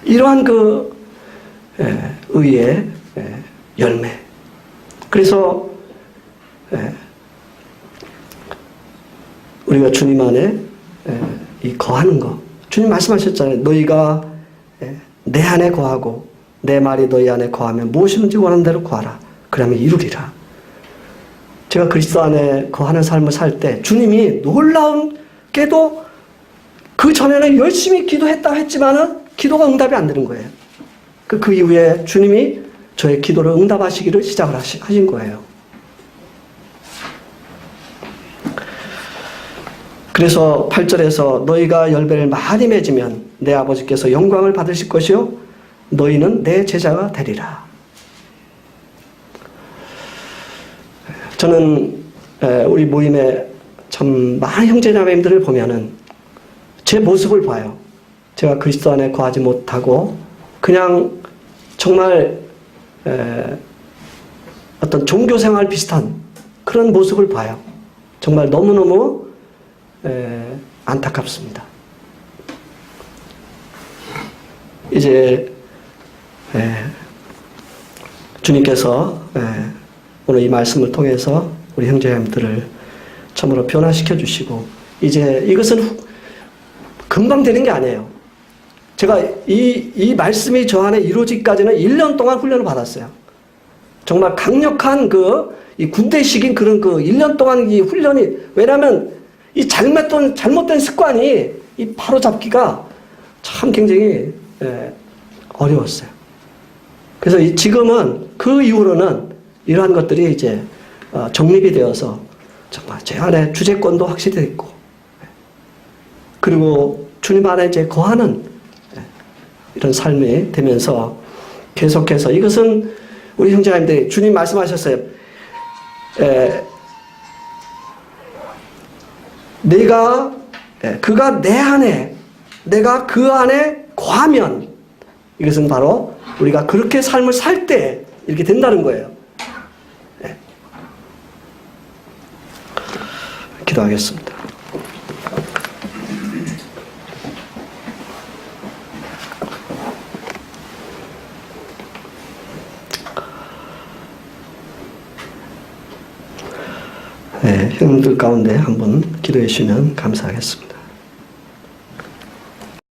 이러한 그 의의 열매. 그래서 우리가 주님 안에 이 거하는 것. 주님 말씀하셨잖아요. 너희가 내 안에 거하고 내 말이 너희 안에 거하면 무엇이든지 원하는 대로 구하라. 그러면 이루리라. 제가 그리스도 안에 거하는 삶을 살 때 주님이 놀라운게도 그 전에는 열심히 기도했다 했지만은 기도가 응답이 안 되는 거예요. 그 이후에 주님이 저의 기도를 응답하시기를 시작을 하신 거예요. 그래서 8절에서 너희가 열매를 많이 맺으면 내 아버지께서 영광을 받으실 것이요 너희는 내 제자가 되리라. 저는 우리 모임에 참 많은 형제자매님들을 보면은 제 모습을 봐요. 제가 그리스도 안에 거하지 못하고 그냥 정말 어떤 종교생활 비슷한 그런 모습을 봐요. 정말 너무너무 안타깝습니다. 이제 주님께서 오늘 이 말씀을 통해서 우리 형제님들을 참으로 변화시켜 주시고 이제 이것은 금방 되는 게 아니에요. 제가 이 말씀이 저 안에 이루어지기까지는 1년 동안 훈련을 받았어요. 정말 강력한 이 군대식인 그런 1년 동안 이 훈련이, 왜냐하면 이 잘못된 습관이 이 바로잡기가 참 굉장히 어려웠어요. 그래서 지금은 그 이후로는 이러한 것들이 이제 정립이 되어서 정말 제 안에 주재권도 확실히 됐고, 그리고 주님 안에 이제 거하는 이런 삶이 되면서 계속해서 이것은 우리 형제님들이 주님 말씀하셨어요. 그가 내 안에, 내가 그 안에 거하면, 이것은 바로 우리가 그렇게 삶을 살 때 이렇게 된다는 거예요. 기도하겠습니다. 형님들 가운데 한번 기도해 주시면 감사하겠습니다.